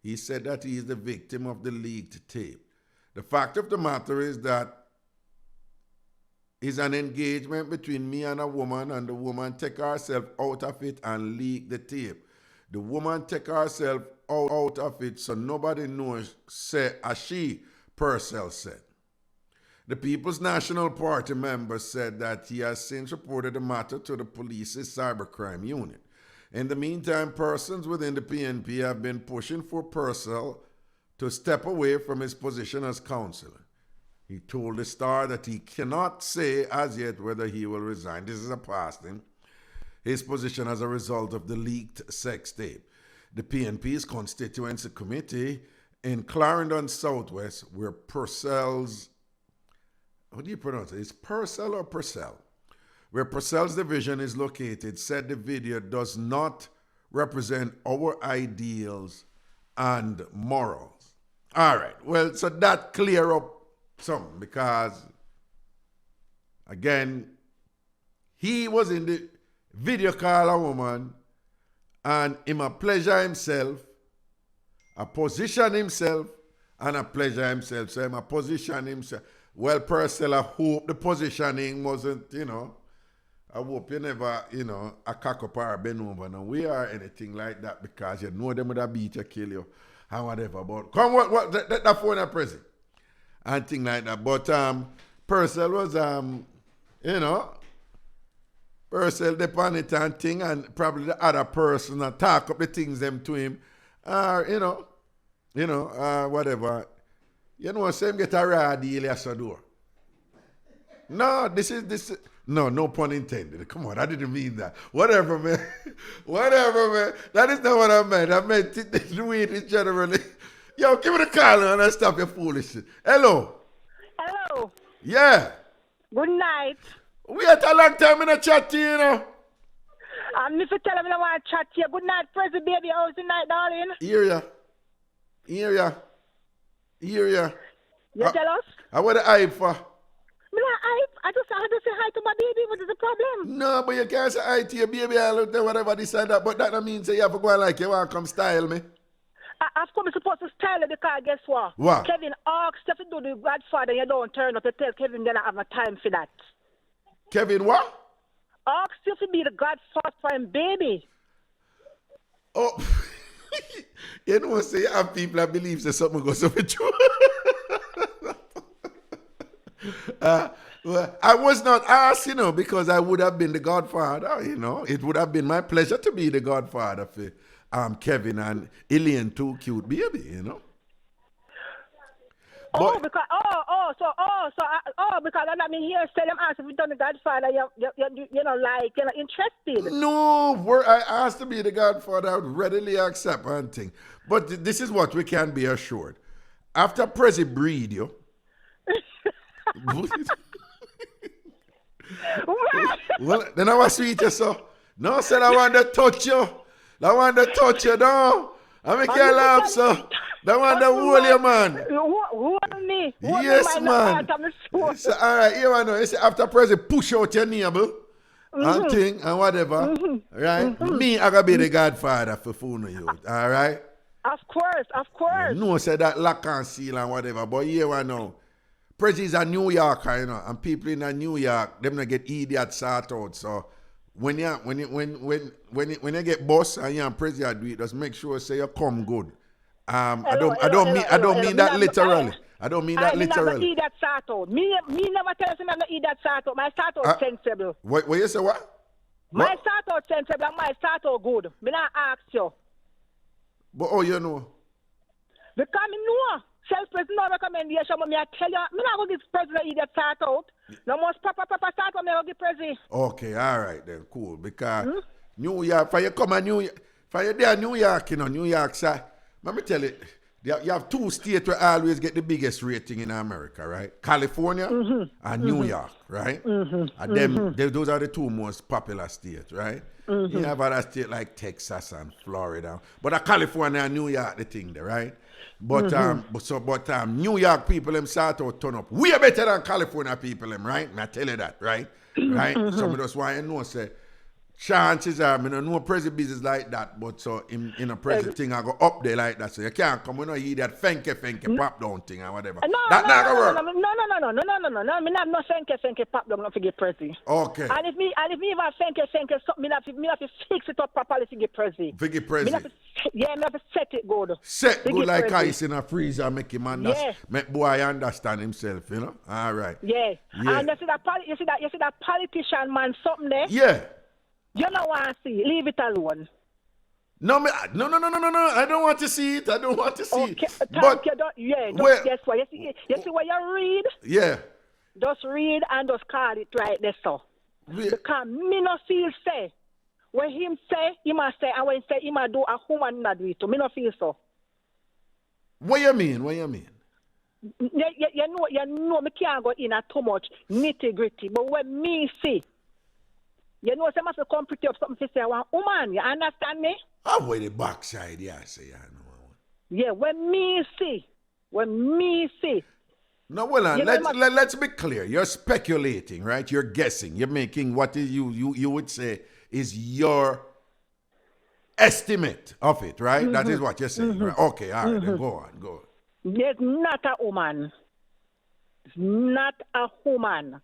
He said that he is the victim of the leaked tape. The fact of the matter is that is an engagement between me and a woman, and the woman take herself out of it and leak the tape. The woman take herself out of it so nobody knows, say, as she, Purcell said. The People's National Party member said that he has since reported the matter to the police's cybercrime unit. In the meantime, persons within the PNP have been pushing for Purcell to step away from his position as counselor. He told the Star that he cannot say as yet whether he will resign. This is a past thing. His position as a result of the leaked sex tape. The PNP's constituency committee in Clarendon Southwest, where Purcell's, what do you pronounce it? Is Purcell or Purcell? Where Purcell's division is located, said the video does not represent our ideals and morals. All right, well, so that clear up something because, again, he was in the video call a woman and him a pleasure himself, a position himself, and a pleasure himself. So him a position himself. Well, Purcell, I hope the positioning wasn't, I hope you never, a cock up or bend over no way or anything like that because you know them would have beat you, kill you, and whatever. But come, what that phone at present and thing like that. But Purcell was, Purcell depend it and thing, and probably the other person that talk up the things them to him, whatever. You know, same get a raw deal as a door. No, this is. No pun intended. Come on, I didn't mean that. Whatever, man. Whatever, man. That is not what I meant. I meant the way it is generally. Yo, give me the call and I'll stop your foolishness. Hello. Hello. Yeah. Good night. We had a long time in a chat to you, If you tell him I want to chat to you, good night, Prezi baby. How's the night, darling? Hear ya. You tell us? I want to hype for. I just had to say hi to my baby. What is the problem? No, but you can't say hi to your baby. I'll do whatever this and that. But that don't mean say you have to go and like you want to come style me. Of course, I'm supposed to style it because guess what? What? Kevin asked if you do the Godfather and you don't turn up. You tell Kevin they don't have no time for that. Kevin what? Asked if you be the Godfather for him, baby. Oh, you know, say you have people that believe that something goes up with you. Well, I was not asked, because I would have been the godfather, It would have been my pleasure to be the godfather for Kevin and Ilian, two cute baby, Oh, But- because because let me hear say them ask if you done the Godfather, you're interested. No, I asked to be the godfather, I would readily accept one thing. But this is what we can be assured. After Prezi breed, yo. Well, then I was sweet, you so. No, said I want to touch you. I want to touch you, no. I make you laugh, so. I want to hold you, man. Hold me. Yes, man. So, all right, here I know. You see, after Prezi push out your neighbor. And thing and whatever. Right? Me, I gotta be the godfather for fooling you. All right? Of course. No, say that lock and seal and whatever. But here I know. Prezi is a New Yorker, and people in New York, them not get idiot sort out. So when you get boss and you and Prezi do it, just make sure say you come good. I don't mean that literally. I don't mean that literally. Me never eat that sort out. Me never tell you I never eat that sort out. My sort out sensible. What you say what? My sort out sensible and my sort out good. Me not ask you. But oh, you know. Because me know. Self-president no recommendation, but me I tell you, me not going to give president eat that sort out. No most proper sort out, me going to give president. Okay, all right then, cool. Because New York, for you come a New York, for you there New York, New York side. Let me tell you, you have two states where always get the biggest rating in America, right? California and New York, right? And those are the two most popular states, right? You have other states like Texas and Florida, but California and New York, the thing there, right? But New York people them start out turn up way better than California people them, right? I tell you that, right? Right? Some of us why you know say chances are, I don't know present business like that, but so in a present thing I go up there like that. So you can't come when you eat that fenke pop down thing or whatever. No, that not gonna work. No. Me not no fenke pop down not forget prezi. Okay. And if me even fenke something, me have to fix it up properly to get prezi. Forget prezi. Me have to set it good. Set good like prezi. Ice in a freezer, make him understand. Make boy understand himself, All right. Yeah. And you see that politician man something there. Yeah. You don't want to see. Leave it alone. No. I don't want to see it. I don't want to see it. But guess what? You see what you read? Yeah. Just read and just call it right there, so. Because me no feel say. When him say, he must say, and when he say, he must do, a woman not do it. So me no feel so. What you mean? You know, me can't go in too much nitty-gritty. But when me see, you know, some of the come pretty up something to say, one woman, you understand me? I wear the backside, yeah, say, yeah, no. Yeah, when me see. No, well, let's be clear. You're speculating, right? You're guessing. You're making what is you would say is your estimate of it, right? That is what you're saying, right? Okay, all right, then go on. There's not a woman. It's not a woman.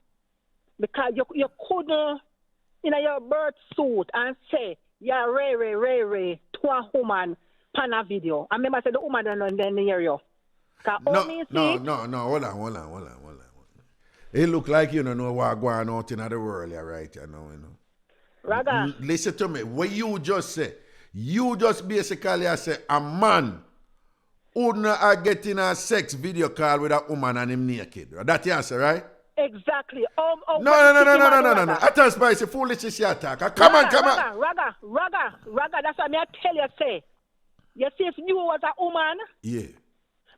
Because you couldn't, in your birth suit and say, you're Ray to a woman pan a video. I remember I said the woman don't hear you. No, hold on. It look like you don't know what's going on in the world, right? You know. Raga. Listen to me. What you just say, you just basically say a man who not getting a sex video call with a woman and him naked. That's the answer, right? Exactly. No. I tell spicy foolishness you attack. Come on. Raga, that's what I tell you, say. You see, if you was a woman, yeah,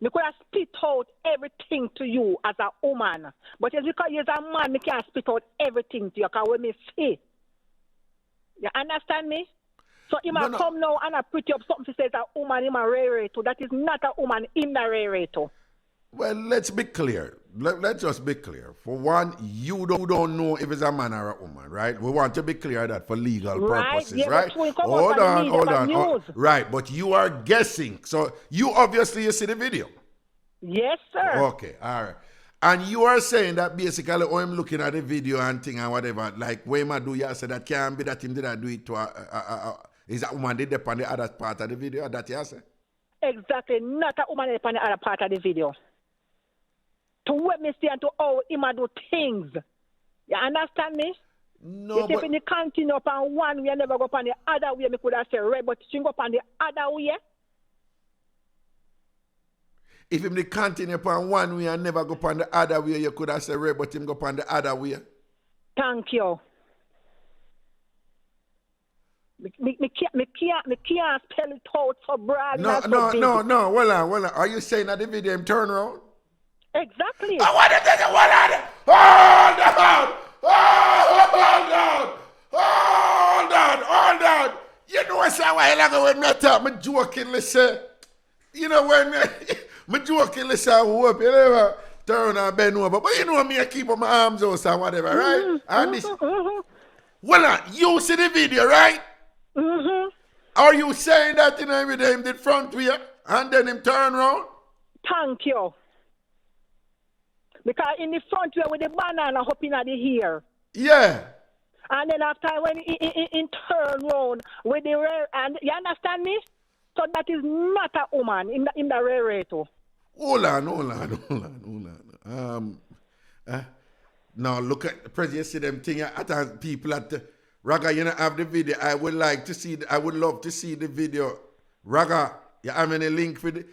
me could have spit out everything to you as a woman. But it's because you're a man, me can't spit out everything to you, because when me see. You understand me? So he might come now and I put up something to say that a woman in my rare to. That is not a woman in the rare to. Well, let's be clear. Let's just be clear. For one, you don't know if it's a man or a woman, right? We want to be clear that for legal purposes, right? Hold on. Right, but you are guessing. So you see the video. Yes, sir. Okay, all right. And you are saying that basically, I'm looking at the video and thing and whatever, like when I do, you say that can't be that him did I do it to is that woman did on the other part of the video? That you say? Exactly, not a woman on the other part of the video. To what me see and to how him a do things. You understand me? No, If you continue upon one way, never go upon the other way, me could have said right, but you go upon the other way. if him continue upon one way and never go upon the other way, you could have said right, but him go upon the other way. Thank you. Me can't spell it out for Brad. No. Hold on. Are you saying that the video him turn around? Exactly. I want to take it. Hold on. You know what's a while ago when me talk, me jokingly say, you know when me jokingly say, I hope you never turn and bend over. But you know me, I keep on my arms out and whatever, right? And this, well, you see the video, right? Are you saying that in every day him did front way and then him turn around? Thank you. Because in the front way with the banana hopping at the ear. Yeah. And then after when he turn round with the rare, and you understand me? So that is not a woman in the rare too. Hold on. Now look at the president, see them thing at people at the Raga, you know have the video. I would love to see the video. Raga, you have any link for the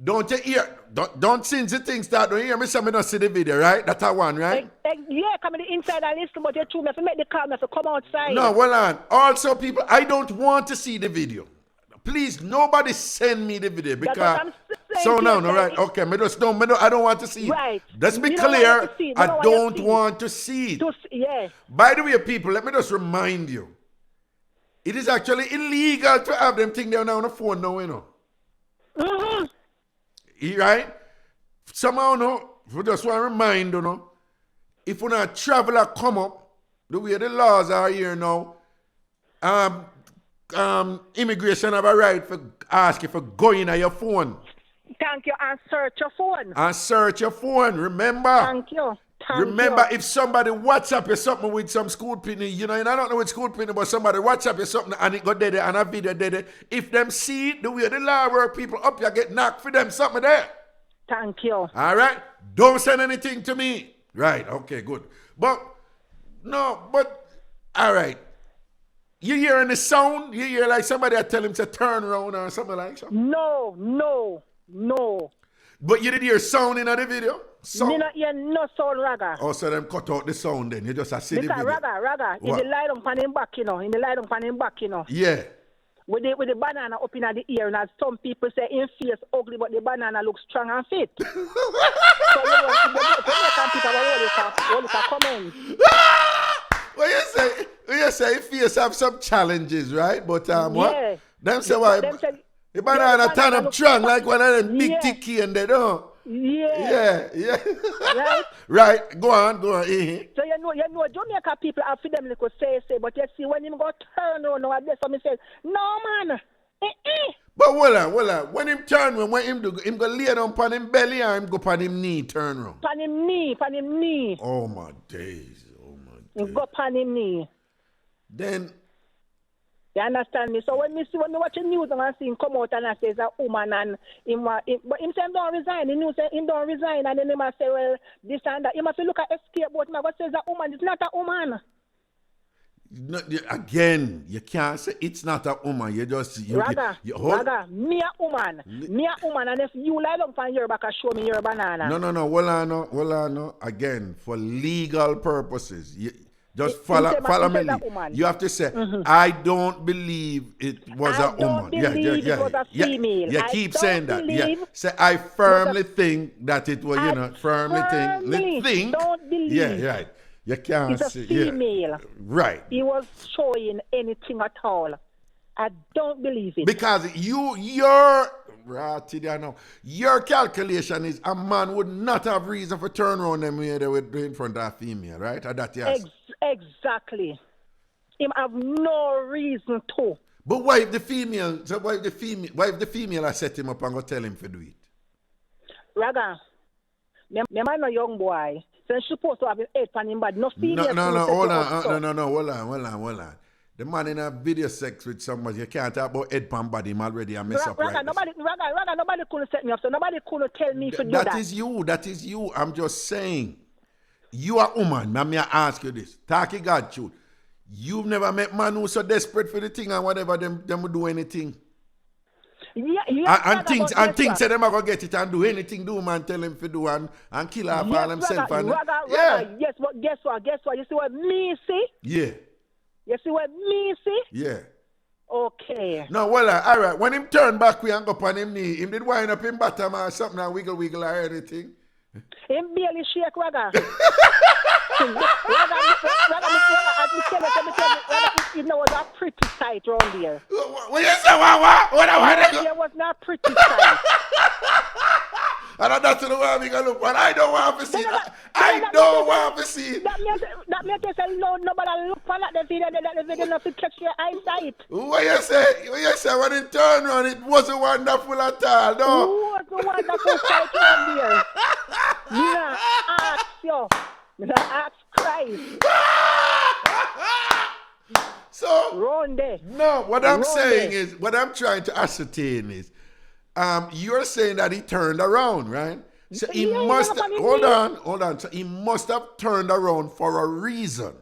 don't you hear? Don't since the thing start, don't hear me say me not see the video, right? That's a one, right? Yeah, come in the inside and listen, but you're true. Me have to make the call, me have to come outside. No, well on. Also, people, I don't want to see the video. Please, nobody send me the video because. So now, no, right? Okay, I don't want to see it. Right. Let's be clear. I don't want to see it. Yeah. By the way, people, let me just remind you. It is actually illegal to have them thing down on the phone now, you know. Right? Somehow, no, we just want to remind you, know, if when a traveler come up, the way the laws are here now, immigration have a right for ask you for going on your phone. Thank you, and search your phone. And search your phone, remember? Thank you. Remember, if somebody WhatsApp you something with some school penny, you know, and I don't know what school penny, but somebody WhatsApp you something and it got dead and a video dead. If them see it, the way the law work, people up, you get knocked for them, something there. Thank you. All right? Don't send anything to me. Right, okay, good. But, all right. You hearing the sound? You hear like somebody tell him to turn around or something like that? No. But you did hear sound in the video? Me not hear no sound, Raga. Oh, so them cut out the sound then. You just see the video. Because Raga, in the light on him back, you know. Yeah. With the banana up in the ear, and as some people say, in face ugly, but the banana looks strong and fit. So, you know, if people will comment. Well, you say face have some challenges, right? But what? Yeah. Them say why? The banana turn up strong like one of them big ticky and they don't. Yeah. Right? Right. Go on. So you know, Jamaica people have for them little say, but you see when him go turn around, I guess me say, no man. But hold on. When him turn, when him do, him go lay down on him belly or him go on him knee, turn around? On him knee. Oh my days. Him go on him knee. Then. You understand me? So when me watch the news and I see him come out and I say it's a woman and but him say him don't resign. The news say him don't resign and then him say, well, this and that. He must look at escape but him say it's a woman. It's not a woman. No, again, you can't say it's not a woman. You just Raga, me a woman, and if you lie down from your back and show me your banana. No. Hold on. Again, for legal purposes, just follow me. You have to say, I don't believe it was a woman. It was a female. You keep saying that. Yeah. Say, I firmly think that it was, firmly think. Don't believe. Yeah, right. You can't it's say. It's a female. Yeah. Right. He was showing anything at all. I don't believe it. Because your calculation is a man would not have reason for turn around them when they were in front of a female, right? Or that yes. Exactly. Him have no reason to. But why if the female I set him up and go tell him to do it? Raga, me man no young boy. So she's supposed to have an 8 on him, but no female. No, hold on. The man in a video sex with somebody, you can't talk about head pan body, him already and mess up right. Nobody couldn't set me up, so nobody couldn't tell me to do that. That is you. I'm just saying. You are woman. May I ask you this? Talkie God truth. You've never met man who's so desperate for the thing and whatever them will do anything. And things say them are gonna get it and do anything, do man tell him to do and kill off all himself. Yes, but guess what? You see what me see? Yeah. You see what me see? Yeah. Okay. No, well, all right. When him turn back, we hang up on him knee. Him did wind up in bottom or something and wiggle or anything. Him barely shake, Raga. Raga, you know, was a pretty sight around here. What you say? What? It was not pretty sight. And that's the one we gonna look, but I don't want to see it. I don't want to see it. That means no, nobody look for that video not to catch your eyesight. What you say? When it turned around, it wasn't wonderful at all, no? It wasn't wonderful sight around here. Me ask you. Me ask Christ. So, round there. No, what I'm saying is, what I'm trying to ascertain is, you're saying that he turned around, right? So he must have, hold on. So he must have turned around for a reason.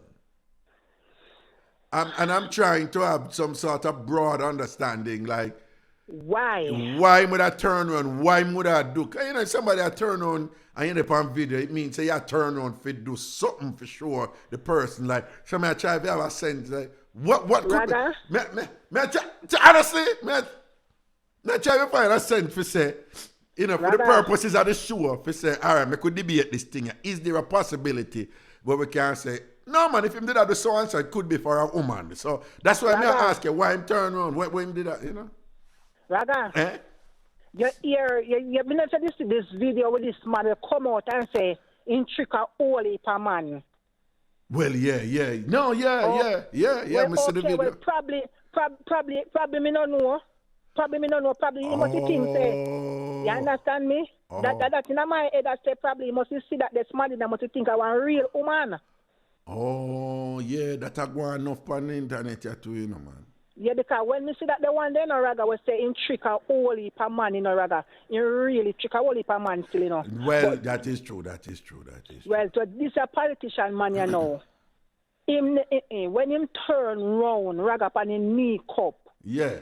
And I'm trying to have some sort of broad understanding, like why would I turn around? Why would I do? You know, somebody I turn on and end up on video, it means say I turn on for do something for sure. The person, like somebody try to have a sense, like what could be? Honestly, I try to find a sense for say, you know, for the purposes of the show, for say, all right, I could debate this thing. Is there a possibility where we can say, no man, if him did that the so and so, it could be for a woman. So that's why I ask you why him turn around, when him did that, you know? Raga, you been to this video with this man come out and say, in trick a holy per man. Well, yeah. No, yeah. Well, I see the video. Well, probably me no know. Probably you must think say, you understand me? That in my head I say probably you must see that this man that must think I want a real woman. Oh, yeah, that I go enough on the internet too, you know, man. Yeah, because when you see that the one there, no Raga was saying trick a holy per man, you know, Raga. You really trick a holy per man still, you know. Well, but, that is true. Well, so this a politician man, you know. When him turn round, Raga on his knee cup. Yeah.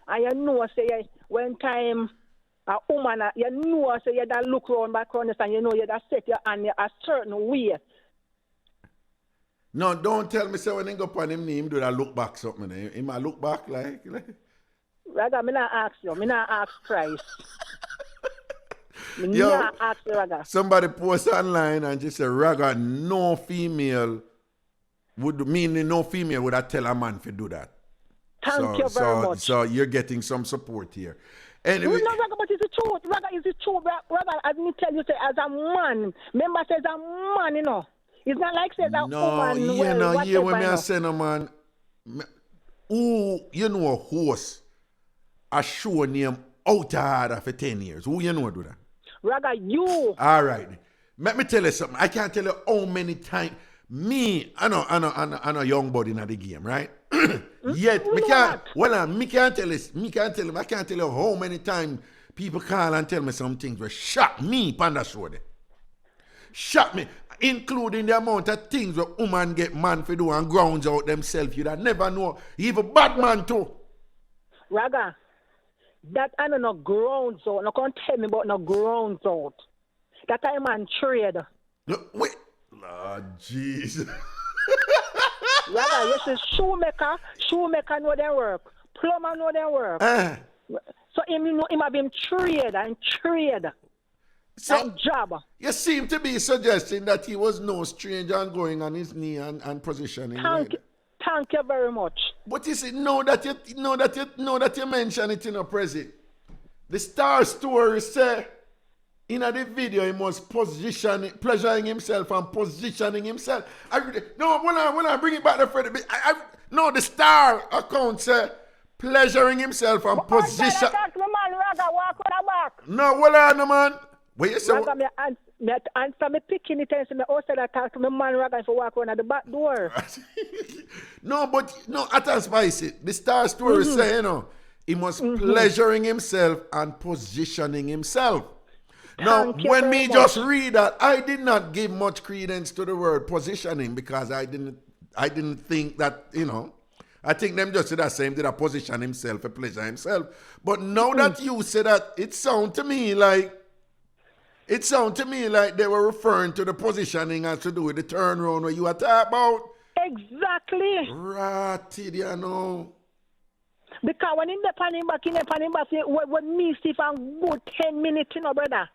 And you know, say, when time a woman, you know, say, you that look round back around and you know, you that set your hand a certain way. No, don't tell me, say, when he go upon him knee, him do that look back something. He might look back like. Raga, me not ask you. Me not ask Christ. Me not ask you, Raga. Somebody post online and just say, Raga, no female would have tell a man to do that. Thank you very much. So you're getting some support here. Anyway. No, Raga, but it's the truth. Raga, is the truth. Raga, as me tell you, say, as a man, remember, says a man, you know. It's not like says a woman. When me say no man, who you know a host a show name out of for 10 years. Who you know do that? Raga, you. All right. Let me tell you something. I can't tell you how many times. I know young body in the game, right? Yet me can't. Well, me can't tell you. I can't tell you how many times people call and tell me some things will shock me. Panda show them. Shock me, including the amount of things where women get man for do and grounds out themselves. You'd never know. Even bad man too. Raga, that I don't know grounds out. No, can't tell me about no grounds out. That I man trade. No, wait. Lord Jesus. Raga, you say shoemaker know their work. Plumber know their work. So him have him trade. So, job. You seem to be suggesting that he was no stranger and going on his knee and positioning. Thank you very much. But you see, know that you mention it in a Prezi. The star story say in the video he was pleasuring himself and positioning himself. When I bring it back to Freddie, no, the star account say pleasuring himself and position. No, No, well, no man. What you say? Me And from me picking it and say, me also that talk to my man Ragan for walk around at the back door. No, but no, at and spicy. The star story say, you know, he was pleasuring himself and positioning himself. Now, Thank you when very me much. just read that, I did not give much credence to the word positioning because I didn't think that, you know, I think them just say that same did a position himself, a pleasure himself. But now that you say that, it sound to me like they were referring to the positioning as to do with the turnaround where you are talking about. Exactly. Right, you know. Because when in the panning back, when me see for a good 10 minutes, you know, brother.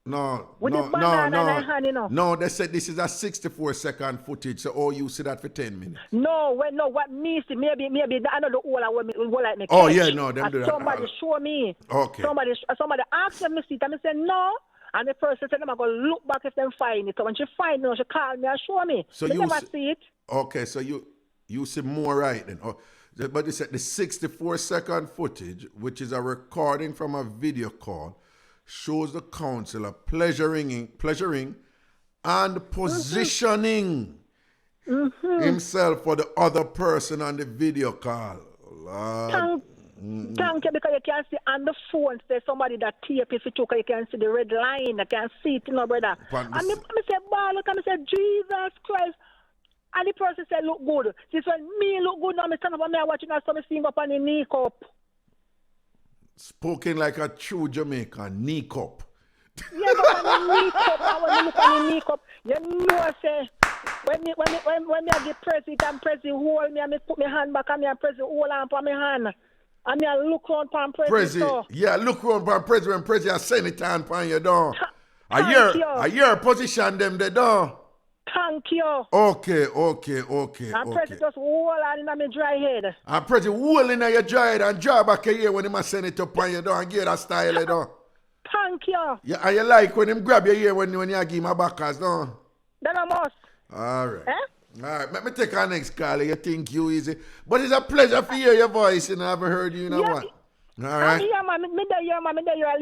No, With the banana in her hand, you know. No, they said this is a 64-second footage, so all you see that for 10 minutes. No, what me see, maybe another all I will like me. Oh, catch. yeah, no, them do that. Somebody show me. Okay. Somebody asked them to see it, and I said no. And the person said, I'm going to look back if they find it. So when she find it, she call me and show me. So they you never see, see it. Okay, so you see more right then. Oh, but they said the 64-second footage, which is a recording from a video call, shows the counselor pleasuring and positioning himself for the other person on the video call. Lord. Thank you, because you can see on the phone, there's somebody that tape if you took, you can see the red line, you can see it, you know, brother. And I say, look, I say, Jesus Christ. And the person said, look good. She said, me look good now, I stand up and I'm watching that, so I sing up on the knee cup. Spoken like a true Jamaican, knee cup. Yeah, but on the knee cup, I want to look on the knee cup. You know, I say, when me I get press it and press the hole, me put my hand back and me press the hole on my hand. And me look around and press it. So. Yeah, look around and press it and send it on your door. Thank you. A position them the door. Thank you. Okay. And press it just hole on in my dry head. And press it hole in your dry head and dry back a year when him send it up on your door and give that style it door. Thank you. Yeah, and you like when him grab your ear when you give him a backers, no? Then I must. All right. Eh? All right, let me take our next call. You think you easy. But it's a pleasure to hear your voice, and I haven't heard you, what? All right. I'm here, man. Me there, you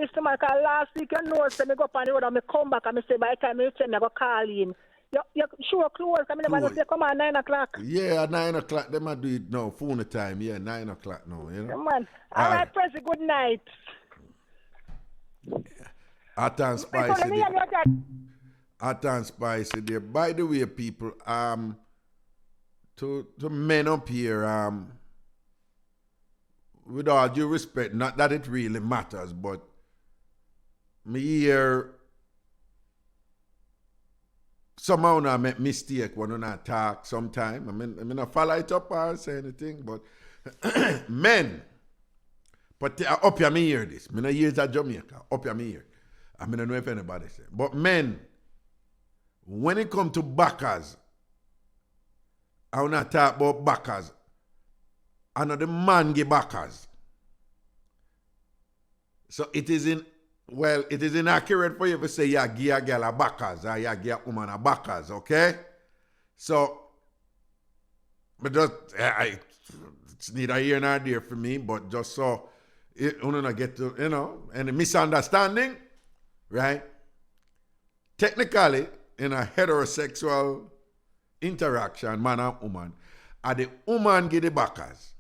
listen, man. Because last week, you know, so me go up on the road and me come back and me say, by the time you tell me, I go call in. You sure close. I mean, never say, come on, 9 o'clock. Yeah, 9 o'clock. They might do it now, phone time. Yeah, 9 o'clock now, you know. Come on. All right, press it. Good night. Hot and spicy there. Hot and spicy there. By the way, people, to men up here, with all due respect, not that it really matters, but me hear somehow I make mistake when I talk sometime. I mean, I follow it up or say anything, but men, but up here me hear this. I mean, I hear that Jamaica. Up here me hear. I mean, I don't know if anybody say. But men, when it comes to backers, I want to talk about backers. I know the man give backers. So it is inaccurate for you to say you give a girl a backers or you give a woman a backers, okay? So, but just, it's neither here nor there for me, but just so you don't get to, any misunderstanding, right? Technically, in a heterosexual interaction, man and woman, are the woman give the backers.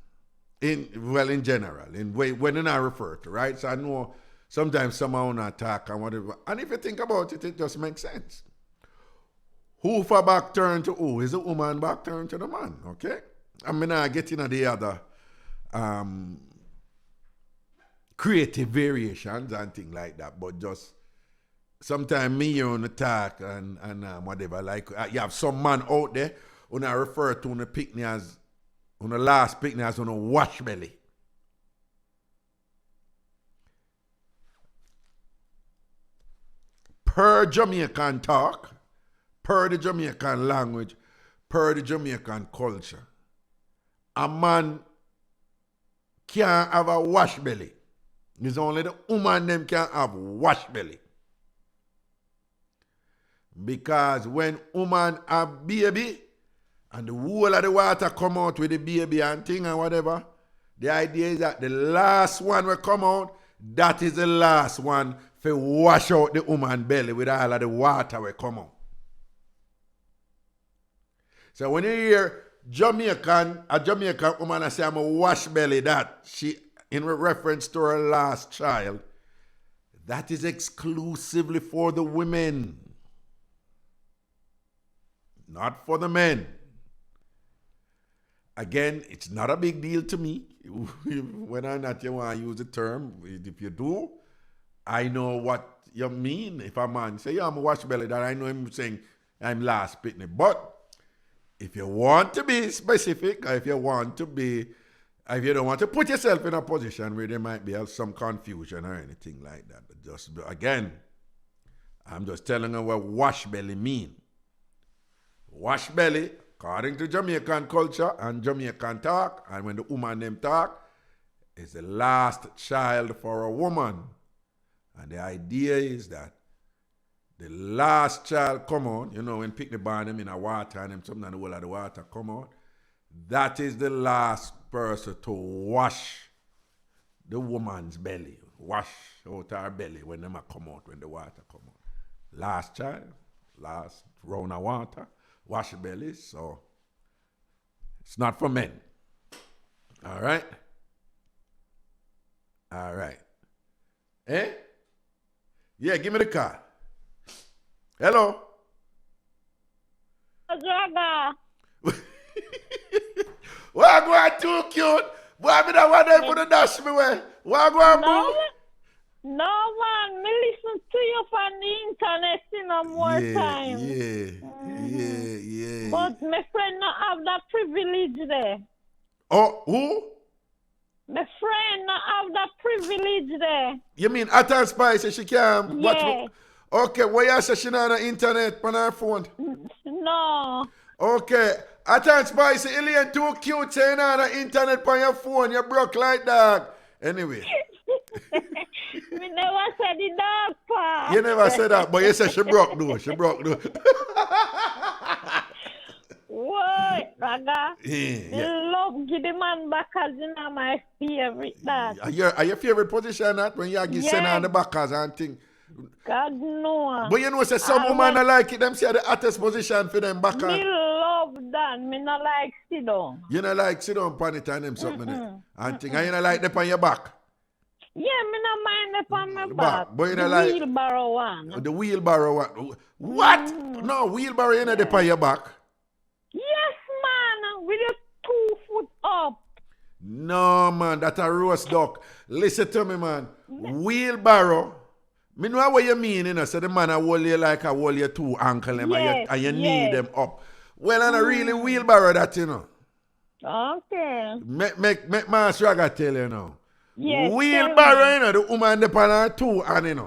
In general, when I refer to, right? So I know sometimes someone attack and whatever. And if you think about it, it just makes sense. Who for back turn to who? Is the woman back turn to the man, okay? I mean, I get into the other creative variations and things like that, but just sometimes me on attack and whatever. Like, you have some man out there when I refer to the picnic as on the last picnic as on a wash belly. Per Jamaican talk, per the Jamaican language, per the Jamaican culture, a man can't have a wash belly. It's only the woman them can have wash belly. Because when woman have baby, and the whole of the water come out with the baby and thing and whatever, the idea is that the last one will come out, that is the last one to wash out the woman belly with all of the water will come out. So when you hear a Jamaican woman I say I'm a wash belly that, she in reference to her last child, that is exclusively for the women. Not for the men. Again, it's not a big deal to me. Whether or not you want to use the term, if you do, I know what you mean. If a man say, yeah, I'm a wash belly, that I know him saying I'm last pitney. But if you want to be specific, or if you don't want to put yourself in a position where there might be some confusion or anything like that, but just again, I'm just telling you what wash belly mean. Wash belly, according to Jamaican culture and Jamaican talk, and when the woman them talk, is the last child for a woman. And the idea is that the last child come on, when pick the barn them in a water and them something and the whole of the water come out, that is the last person to wash the woman's belly. Wash out her belly when them come out, when the water come out. Last child, last round of water, wash the belly, so it's not for men. All right? All right. Eh? Yeah, give me the card. Hello? Gaga. Why go on too cute? Why me that one day for the dash me way? Why go on boo? No man, me listen to you on the internet more time. Yeah. But my friend not have that privilege there. Oh, who? My friend not have that privilege there. You mean Atan Spice she can watch me? Okay, why you say she not on the internet on her phone? No. Okay, Atan Spice, alien too cute saying on the internet on your phone, you broke like dog. Anyway. Me never said the dog part. You never said that, but you said she broke though. She broke though. What, Raga? Yeah. Love give the man back as my favorite dad. Are your favorite position that when you get sent on the backers and thing? God no. But you know, say some women don't like it. Them say the hottest position for them backers. Me love that. Me not like sit down. You not like sit down pan it and them something there. And thing. And you not like them on your back. Yeah, me not mind it on my back. But you the not like wheelbarrow one. The wheelbarrow one. What? No, wheelbarrow you not on your back. Yes, man. With your 2 foot up. No, man. That's a roast duck. Listen to me, man. Wheelbarrow. Me know what you mean, So the man I hold you like I hold your 2 ankle them and you knee them up. Well, and a really wheelbarrow that, Okay. Make Master Raga tell you now. Yes, wheelbarrow, the woman depend on her 2 hand,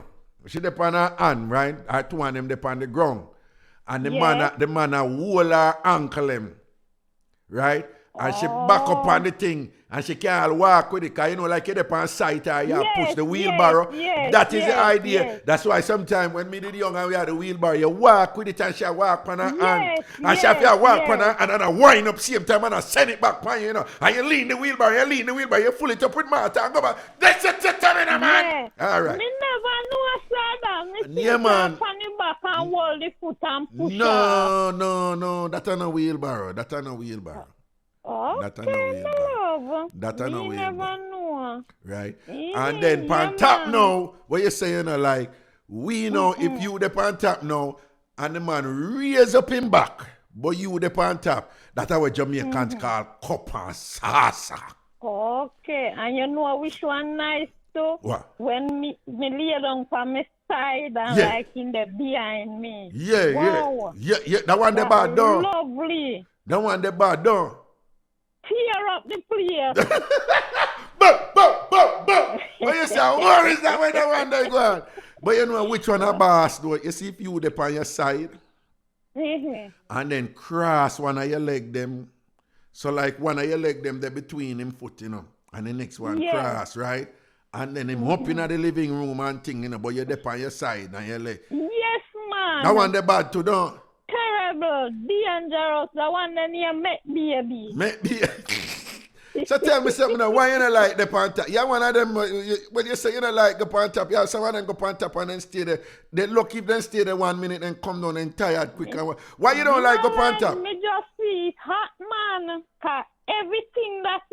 She depend on her hand, right? Her 2 hand them depend on the ground. And the man hold her ankle them, right? And she back up on the thing and she can't walk with it because like you depend sight her, you push the wheelbarrow. That is the idea. That's why sometimes when me did young and we had the wheelbarrow, you walk with it and she walk on her hand. And she have to walk on her hand and then wind up same time and I send it back on you, And you lean the wheelbarrow, you pull it up with Martha and go back. That's it, man. All right. Me never know I saw that. Me yeah, man. On the back and hold the foot and push No. That's not a wheelbarrow. Okay, That I know. That I know. Never know. Right? And then pan top now, what you saying like, we know if you the pan top now, and the man raise up him back, but you the pan top, that's what Jamaicans call cup and salsa. Okay, and you know which one nice too? What? When me lay down from my side and like in the behind me. Yeah. That one the bad done. Lovely. That one the bad done. Tear up the place. Boom. But you say, where is that when that one they go on? But you know which one a boss though? You see if you the on your side and then cross one of your leg them. So like one of your leg them they between him foot, and the next one cross, right? And then him up in the living room and thing, but you're there on your side and your leg. Yes, man. That one they bad too, don't? Terrible, dangerous. The one that you make baby. Make baby. So tell me something now. Why you not like the on top? Yeah, one of them. When you say you not like go on top, yeah, some of them go on top and then stay there. They lucky if they stay there 1 minute and come down and tired quick. Why you don't like go on top? Me just see it hot, man. 'Cause everything that's,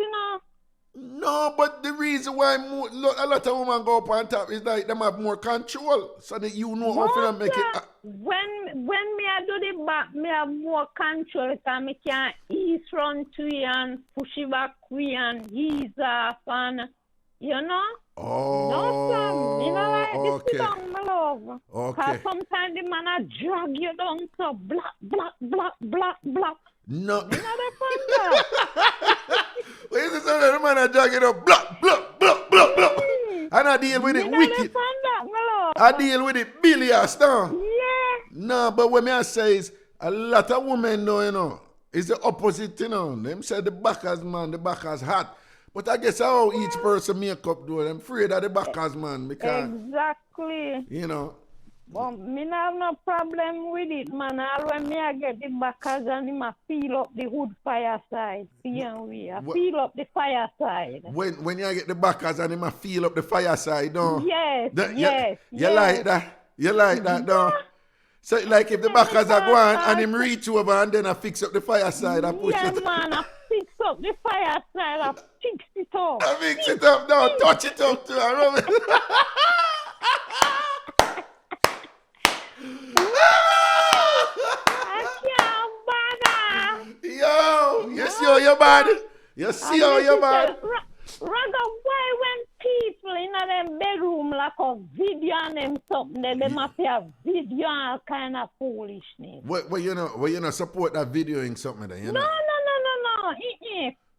No, but the reason why a lot of women go up on top is like them have more control, so that you know how to make it. When me I do the back, me have more control because me can ease front to you and push it back we and ease off and Oh, no, Sam. Like this down, my love. Okay. Because sometimes the man a drag you down so block. No. You know the fun that. What is this other man a drag it up? Block. And I deal with it wicked. I deal with it billions, no? Yeah. No, but what me I say is a lot of women know, it's the opposite, Them say the backers, man, the backers hot. But I guess how each person make up do. I'm afraid of the backers, man, because Exactly. But me not have no problem with it, man. All when me I get the backers and him a feel up the wood fireside. Feel up the fireside. When you get the backers and him a feel up the fireside, don't Yes, You like that? You like that, don't So like if the backers are going and him reach over and then I fix up the fireside, I push it. Man, I fix up the fireside, I fix it up. I fix it up, no, touch it up too, I rub it. Yo, you see how you're bad? You see how you're bad? Raga, why when people in them bedroom like a video and them something, they must have video and all kind of foolishness. Well, you know, support that videoing something then, No.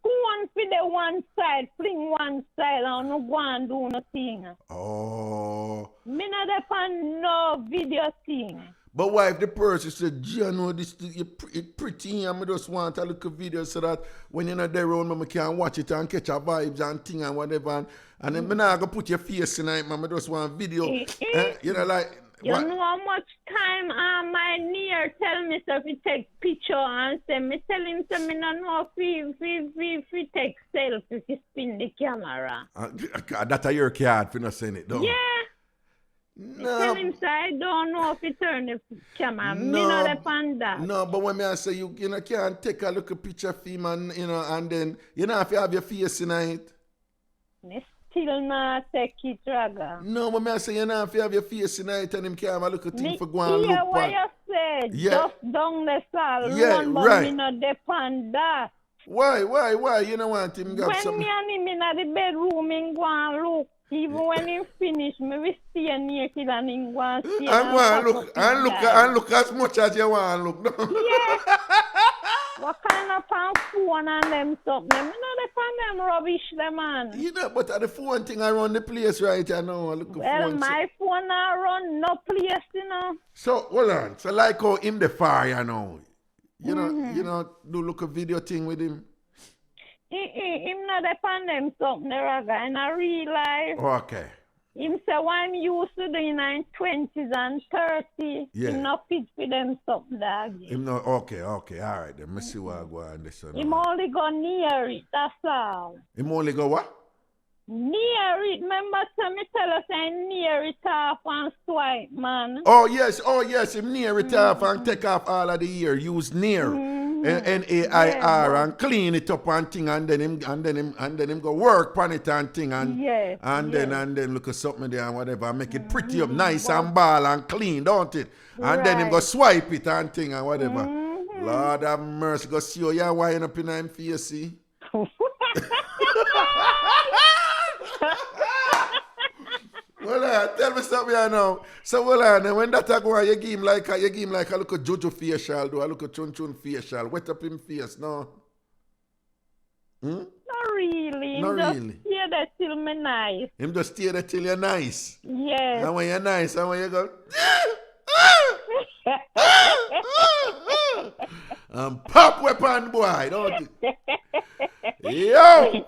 Who want for the one side, fling one side and no go and do nothing. Oh. Me not depend no video thing. But why if the person said, "Gee, I know this it's pretty and I just want a little video so that when you're not there around me, I can watch it and catch a vibes and thing and whatever and then I'm not going to put your face in it, I just want video." Like... You know how much time my near tell me so if he take picture and say me tell him so me not know if he take selfie if he spin the camera. That's your card for not saying it, though. Yeah. No. Tell him so I don't know if he turn the camera. Me not depend that. No, but when I say you can't take a look picture of him and and then if you have your face in it. Still not take it, Raga. No, but I say if you have your face in it and him can't have a look at thing for go and look. Yeah, what you said. Yeah. Just down the sal. Yeah, run, but right. me not depend that. Why? You don't want him to have when something? Me and him in the bedroom, him go and look. Even when he finish, me we stay naked and him go and stay. And look as much as you want to look. No? Yeah. What kind of phone and them something? Me not them rubbish, them man. But the phone thing around the place right now. My phone run no place, So hold on. So like how him the fire now. Do look a video thing with him. Him not depend them something, Raga, in a real life. Okay. Him say what I'm used to doing in 20s and 30s. Yeah. Him not fit for them something dog. Him not okay, all right then. Let's see what I go on this one. Him only go near it, that's all. Him only go what? Near it, remember me tell us I near it off and swipe, man. Oh yes, him near it off and take off all of the ear. Use near. N-A-I-R and clean it up and thing and then him go work on it and thing and then look at something there and whatever and make it pretty up nice and ball and clean, don't it? And then him go swipe it and thing and whatever. Lord have mercy, go see how you wind up in him face, see? Well, tell me something I know. So, when that go on, you give him like a little Jojo facial, do a little chun facial, wet up him face, no? Not really. Not just really. Stay there till me nice. Him just stay there till you're nice. Yes. And when you're nice, and when you go, pop weapon boy, don't it? Yo!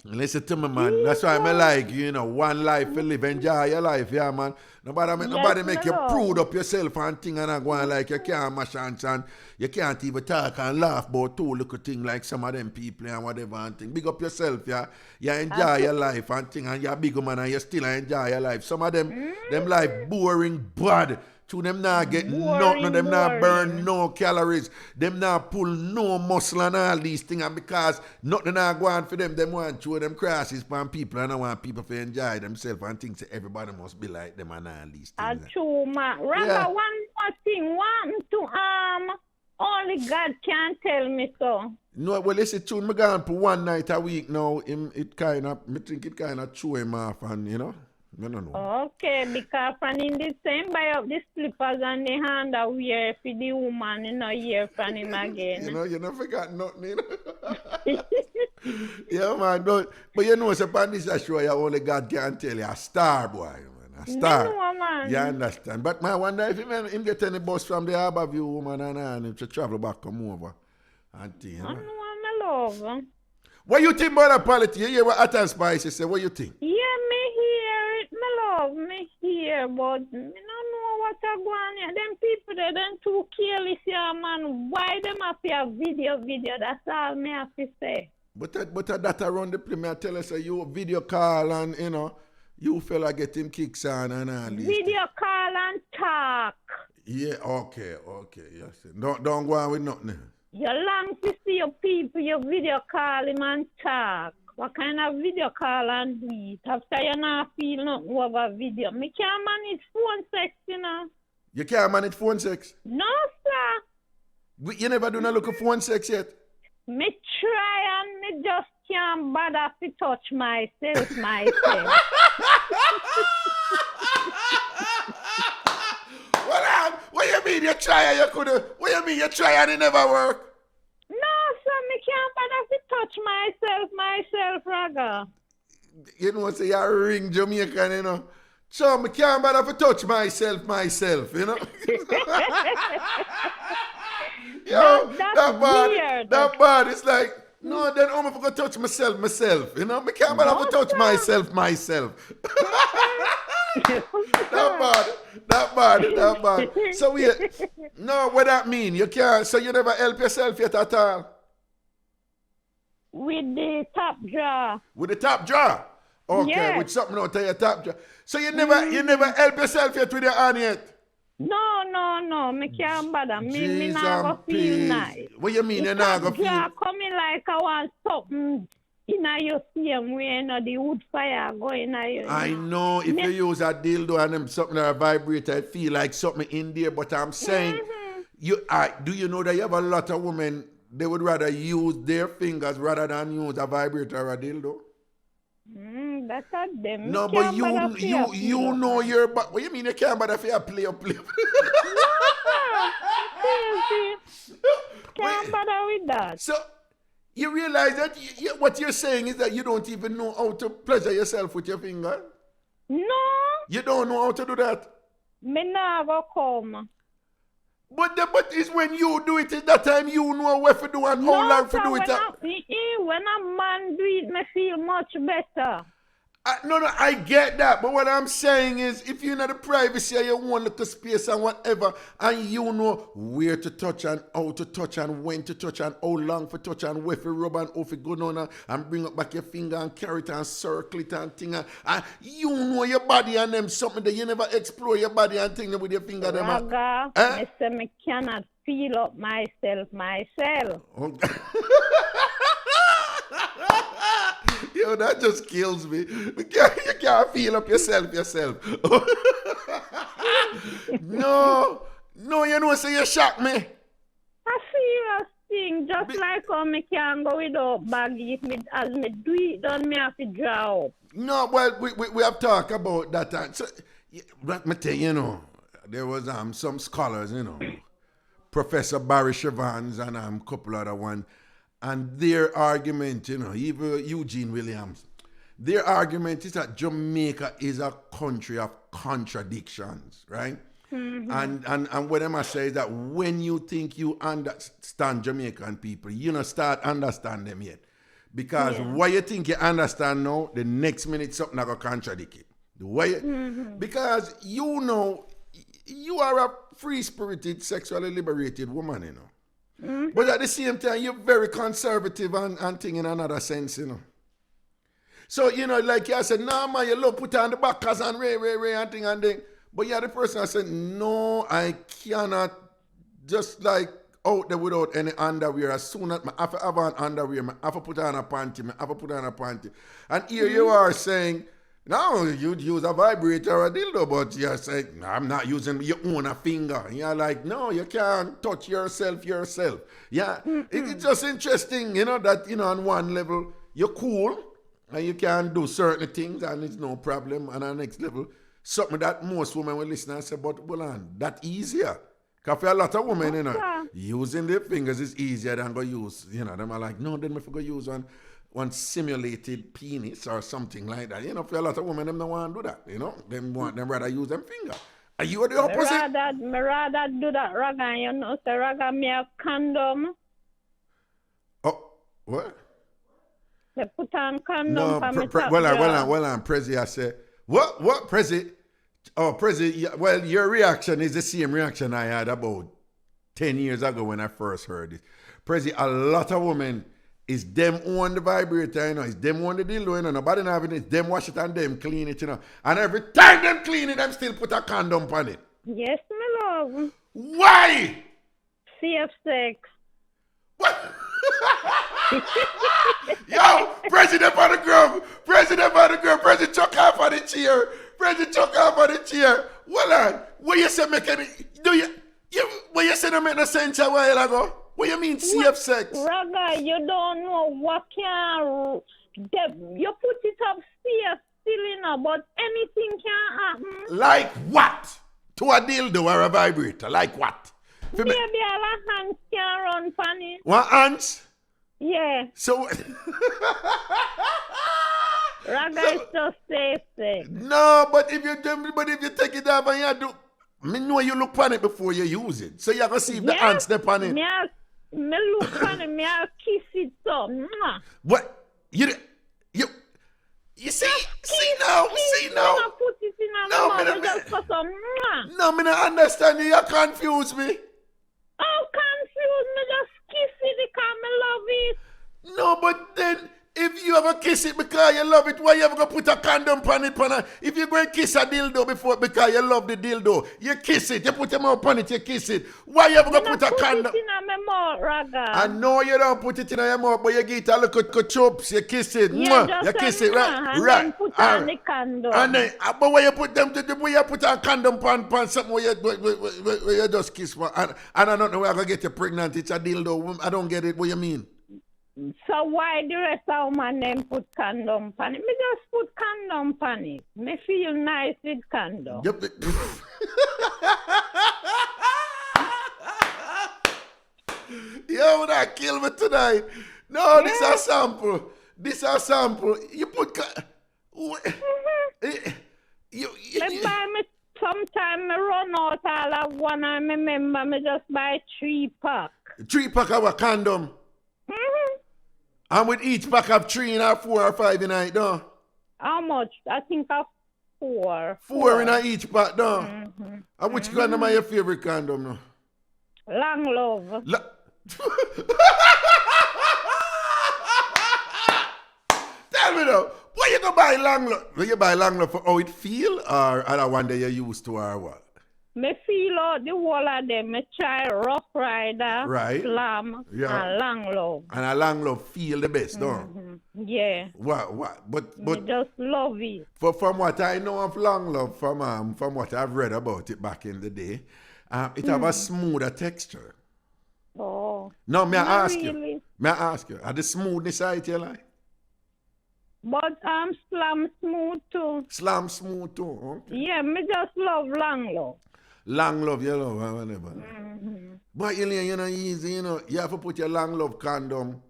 Listen to me, man. That's why I like you, one life to live. Enjoy your life, yeah, man. Nobody make you prude up yourself and thing and go on like you can't mash and you can't even talk and laugh about two little things like some of them people and whatever and thing. Big up yourself, yeah. You enjoy your life and thing and you're a big man and you still enjoy your life. Some of them life boring, bad. To them not get nothing, them not burn no calories, them not pull no muscle and all these things, and because nothing not go on for them want to them crosses from people and I want people to enjoy themselves and think that everybody must be like them and all these things. True, man. Raga, one more thing, want to only God can tell me so. No, well, listen, tune me gone for one night a week now. I think it kind of threw him off and, I don't know. Okay, because from in December of the slippers and the hand I wear for the woman, hear from him again. You never forgot nothing, Yeah, man, but upon this show, only God can tell you, a star, boy, man, a star. No, man. You understand? But I wonder if him get any bus from the Harbour View, woman, and him to travel back, come over. Auntie, I know my love. What you think about that politics? You hear what Hot and Spicy say? What you think? Yeah, me hear it, my love, me hear, but me don't know what I go on here. Them people, they don't too careless here, man. Why them have to video? That's all me have to say. But that around the place, I tell us, you video call and, you fella get him kicks on and all this. Video call and talk. Yeah, okay, yes. Don't go on with nothing. You long to see your people, your video call him and talk. What kind of video call and do it? After you not feel nothing over video. Me can't manage phone sex, You can't manage phone sex? No, sir. You never do no look at phone sex yet? Me try and me just can't bother to touch myself. What you mean you try and you couldn't? What you mean you try and it never work? No, sir, me can't bother to touch myself, Raga. Say you ring Jamaican, So me can't bother to touch myself, Yo, that's weird. That bad. It's like, no, then I'm going to touch myself. Me can't bother to touch myself. That bad. So what that mean? You can't, so you never help yourself yet at all? With the top jaw. With the top jaw? Okay, yes. With something out of your top jaw. So you never help yourself yet with your hand yet? No. Me can't bother. Me not go feel nice. What you mean you not go feel? Jaw coming like I want something. You see them way, the wood fire going on. I know if you use a dildo and them something that vibrator, it feel like something in there. But I'm saying, do you know that you have a lot of women, they would rather use their fingers rather than use a vibrator or a dildo? That's at them. No, but you know your, but what you mean you can't bother for your play? Can't bother with that. So, you realize that what you're saying is that you don't even know how to pleasure yourself with your finger? No. You don't know how to do that? Me never come. But it's when you do it, it's that time you know what to do and how long to do it. When a man do it, me feel much better. No, I get that. But what I'm saying is, if you're in the privacy of your own little space and whatever, and you know where to touch and how to touch and when to touch and how long for touch and where to rub and how to go down and bring up back your finger and carry it and circle it and thing. And you know your body and them something that you never explore your body and thing with your finger. Raga, I say me cannot feel up myself. Okay. Yo, that just kills me. You can't feel up yourself. No, so you shock me. A serious thing, just like how me can't go without baggy. As me do it, don't me have to draw up. No, well, we have talked about that. So, let me tell you, there was some scholars, Professor Barry Shavans and a couple other ones. And their argument, even Eugene Williams, their argument is that Jamaica is a country of contradictions, right? Mm-hmm. And what I say is that when you think you understand Jamaican people, you don't start understand them yet. Because what you think you understand now, the next minute something going to contradict it. The way because you know, you are a free-spirited, sexually liberated woman, you know. But at the same time, you're very conservative and thing in another sense, you know. So, you know, like you said, nah, man, you love put on the backers and ray and thing and thing. But you're the person that said, no, I cannot just like out there without any underwear. As soon as I have to have an underwear, I have to put on a panty, And here you are saying, no, you'd use a vibrator or a dildo, but you're saying, no, I'm not using your own finger. And you're like, no, you can't touch yourself. Yeah, it's just interesting, you know, that, you know, on one level, you're cool and you can do certain things and it's no problem. And on the next level, something that most women will listen and say, but well, on, that easier. Because for a lot of women, you know, using their fingers is easier than go use, you know, them are like, no, then if I go use one simulated penis or something like that. You know, for a lot of women, them don't want to do that, you know. Them rather use them finger. Are you the opposite? Me rather do that, Raga, you know, so Raga, me a condom. Oh, what? They put on condom for me. Well, Prezi, I say, what, Prezi? Oh, Prezi, well, your reaction is the same reaction I had about 10 years ago when I first heard it. Prezi, a lot of women, it's them own the vibrator, you know, it's them own the dildo, you know, nobody not having it, it's them wash it and them clean it, you know. And every time them clean it, them still put a condom on it. Yes, my love. Why? Safe sex. What? Yo, President of the group, President chuck off on the chair, Well on, what you say make any, what you say don't make no sense a while ago? What you mean safe sex? Raga, you don't know what can, you put it up safe still, you know, but anything can happen. Like what? To a dildo or a vibrator, like what? Maybe our hands can run funny. What hands? Yeah. So Raga is just safe sex. No, but if you take it off and you do, me know you look on it before you use it. So you're gonna see if the ants step on it. Me look on it, me a kiss it so. What? You see now. I put it in No, my mouth me just for some. No, me not understand you. You confuse me. Oh, confused me, just kiss it because me love it. No, but then if you ever kiss it because you love it, why you ever gonna put a condom on it? If you go and kiss a dildo before because you love the dildo, you kiss it, you put your mouth on it, you kiss it. Why you ever gonna put a condom? Put it in my mouth, Raga. I know you don't put it in your mouth, but you get a little chops, you kiss it, Yeah, you kiss it, and right? then put on the condom. And then, but when you put them, when you put a condom on something where you just kiss one, and I don't know where I'm gonna get you pregnant. It's a dildo. I don't get it. What you mean? So why the rest of my name put condom on it? Me just put condom on it. Me feel nice with condom. Yep. Yo, that kill me tonight. No, this is a sample. You put Me buy me sometime me run out all of one and me remember me just buy 3-pack. 3-pack of a condom. And with each pack of 3 or 4 or 5 in it, no? How much? I think of 4. 4 in each pack, no? And which condom are your favorite condom, no? Long love. Tell me though, why you go buy long love? Will you buy long love for how it feel or other one that you used to or what? Me feel out the whole of them. Me try Rough Rider, right. Slam, and Long Love. And a long love feel the best, no? Yeah. What? But me just love it. From what I know of long love, from what I've read about it back in the day, it have a smoother texture. Oh. No, may I ask really. you? May I ask you? Are the smoothness side you like? But Slam smooth too. Slam smooth too. Okay. Yeah, me just love Long Love. Long love, you love, whatever. But you know, easy, you know, you have to put your long love condom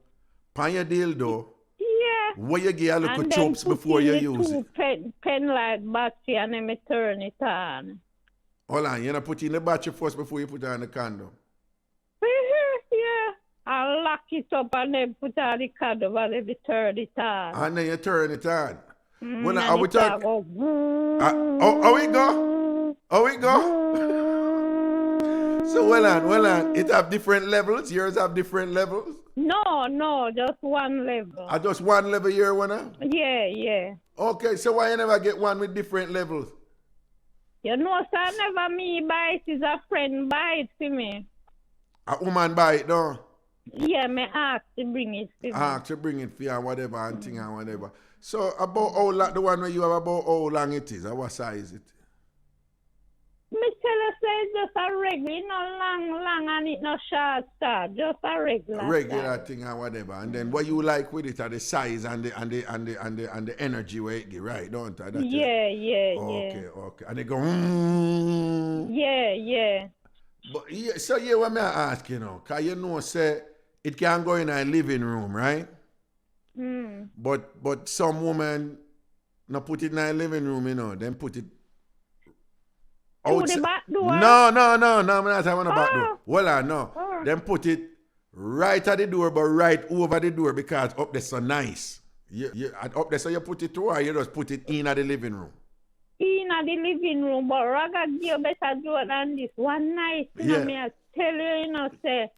on your dildo. Yeah. Where you get a little chops before you use it. Pen light battery and then me turn it on. Hold on, you know, put in the battery first before you put on the condom. Yeah. I lock it up and then put all the card over there, turn it on. And then you turn it on. When and are we it start talking? go, How we go? How we go? So well on. It have different levels. Yours have different levels. No, just one level. Just one level here, one. Yeah. Okay, so why you never get one with different levels? You know, sir, never me buy it. It's a friend buy it for me. A woman buy it, no? Yeah, me ask to bring it for me. Ask to bring it for you and whatever and thing and whatever. So about how long, the one where you have, about how long it is, or what size it? Me tell you, say it's just a regular, no long, and it no short start, just a regular. Thing and whatever. And then what you like with it are the size and the energy where it get, right, don't I? Yeah. Okay. And they go, Yeah. But so what may I ask, because you know, say, it can go in a living room, right? But some women not put it in a living room, then put it outside. The back door? No, I'm not talking about back door. Well, no. Then put it right at the door, but right over the door because up there so nice. Up there so you put it to or you just put it in at the living room? In at the living room, but Raga you better do it than this. One night, me I tell you, say,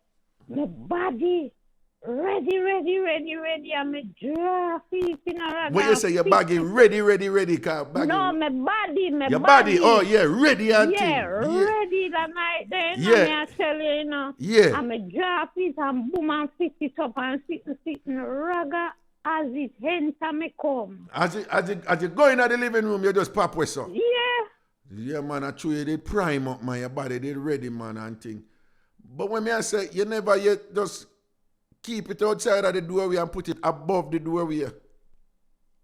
my body ready, and me draw feet in a Raga. What you say, your body ready, No, my body. Your body, oh yeah, ready and thing. Ready that night then. Yeah. Me I tell you, Yeah. and me draw feet and boom and fix it up and sitting Raga. As it enter me come. As you go in at the living room, you just pop with some. Yeah. Yeah, man, I show you they prime up, man, your body, they ready, man, and thing. But when I say, you never yet just keep it outside of the doorway and put it above the doorway.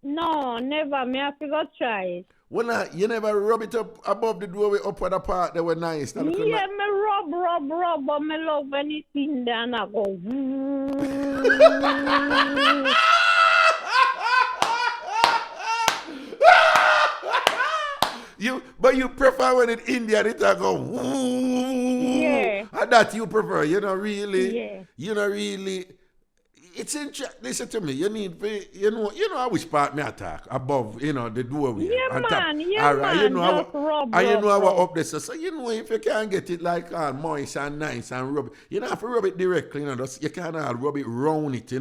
No, never. Me have to go try it. Well, you never rub it up above the doorway up at the part that were nice. Yeah, me rub, but me love when it's in there and I go. But you prefer when it's in there, it go. Yeah. And that you prefer. You know, really. Yeah. You know, really. It's interesting. Listen to me. You need, you know how which part me attack above, the doorway. Yeah, on man. top. Yeah, all right. man. You know just rub. you know how up there. So you know if you can't get it like all moist and nice and rub it, you don't have to rub it directly. Just, you can't rub it round it.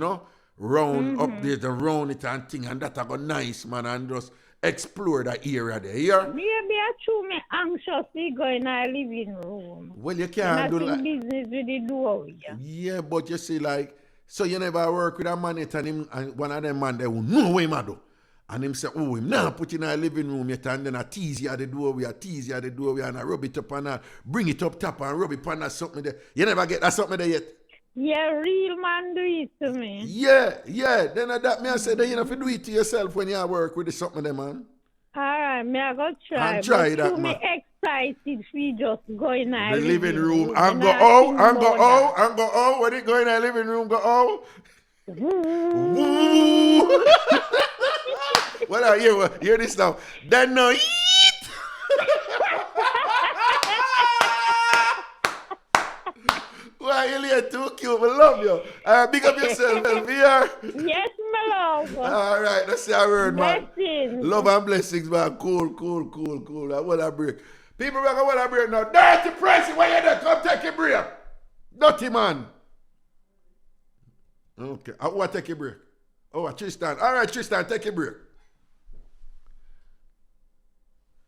Round up there and round it and thing, and that go nice, man, and just explore that area there. Yeah. Maybe I true me anxiously go in our living room. Well, you can't do like business with the doorway. Yeah, but you see, like, so you never work with a man and one of them man they will know what him do. And him say, oh, him now put in a living room yet and then I tease you at the doorway, and I rub it up and I bring it up top and rub it on that something there. You never get that something there yet? Yeah, real man do it to me. Yeah. Then that me I say that you have to do it to yourself when you work with the something there, man. Alright, me I go try. And try that, man. Me excited we just go in the living room and go oh. When it go in the living room, go oh. Woo. Well, I hear this now. Then no eat. Why you're too cute? I love you. Big up yourself, here. Yes, my love. All right, that's the word, man. Blessings. Love and blessings, man. Cool. I want a break. People, I want a break now. Dirty Pricey, where you there? Come take a break. Dirty man. Okay, I want to take a break. Oh, Tristan. All right, Tristan, take a break.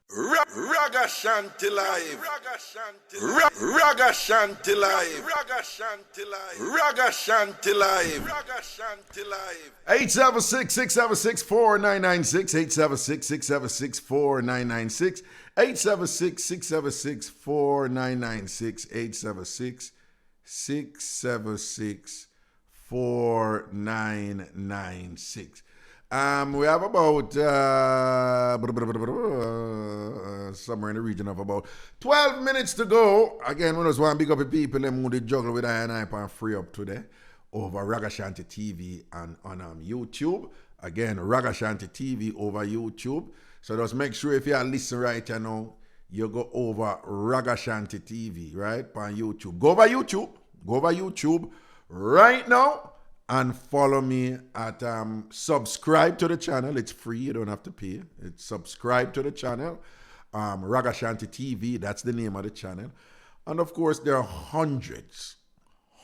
Ragashanti live. Ragashanti live. 876-676-4996. 876-676-4996. 876-676-4996. 876-676-4996. We have about somewhere in the region of about 12 minutes to go. Again, we just want to big up the people them who they juggle with I and I and free up today over Ragashanti TV and on YouTube. Again, Ragashanti TV over YouTube. So just make sure if you are listening right now, you go over Ragashanti TV, right? On YouTube. Go over YouTube. right now and follow me at subscribe to the channel. It's free. You don't have to pay. It's subscribe to the channel. Ragashanti TV. That's the name of the channel. And of course, there are hundreds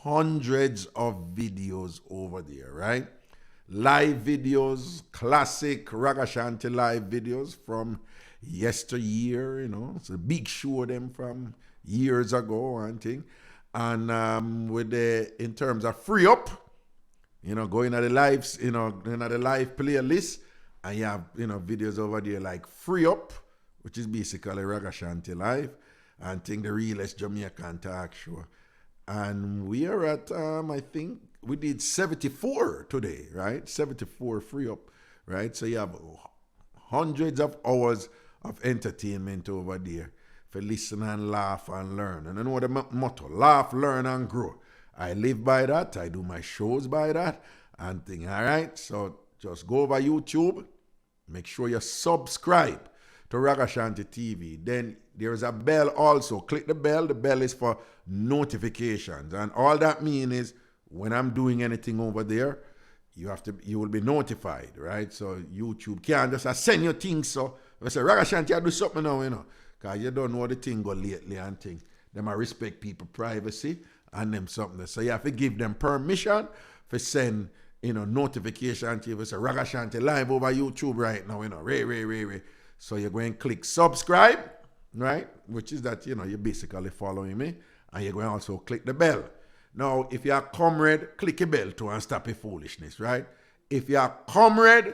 of videos over there, right? Live videos, classic Ragashanti live videos from yesteryear, you know. It's a big show of them from years ago and thing. And with in terms of free up, you know, going at the lives, you know, in the live playlist, and you have, you know, videos over there like Free Up, which is basically Ragashanti live, and think the realest Jamaican talk show. And we are at, I think we did 74 today, right? 74 Free Up, right? So you have hundreds of hours of entertainment over there for listen and laugh and learn. And I know the motto, laugh, learn, and grow. I live by that. I do my shows by that and thing, all right? So just go over YouTube. Make sure you subscribe to Ragashanti TV. Then there's a bell also. Click the bell. The bell is for notifications. And all that means is when I'm doing anything over there, you will be notified, right? So YouTube can't just send you things. So I say, Ragashanti, I do something now, you know. Because you don't know the thing go lately and thing. Them I respect people's privacy and them something. So you have to give them permission for send, you know, notification to you. Say Ragashanti live over YouTube right now, you know. Ray. So you're going to click subscribe, right? Which is that, you know, you're basically following me. And you're going to also click the bell. Now, if you're a comrade, click a bell too and stop your foolishness, right? If you're a comrade,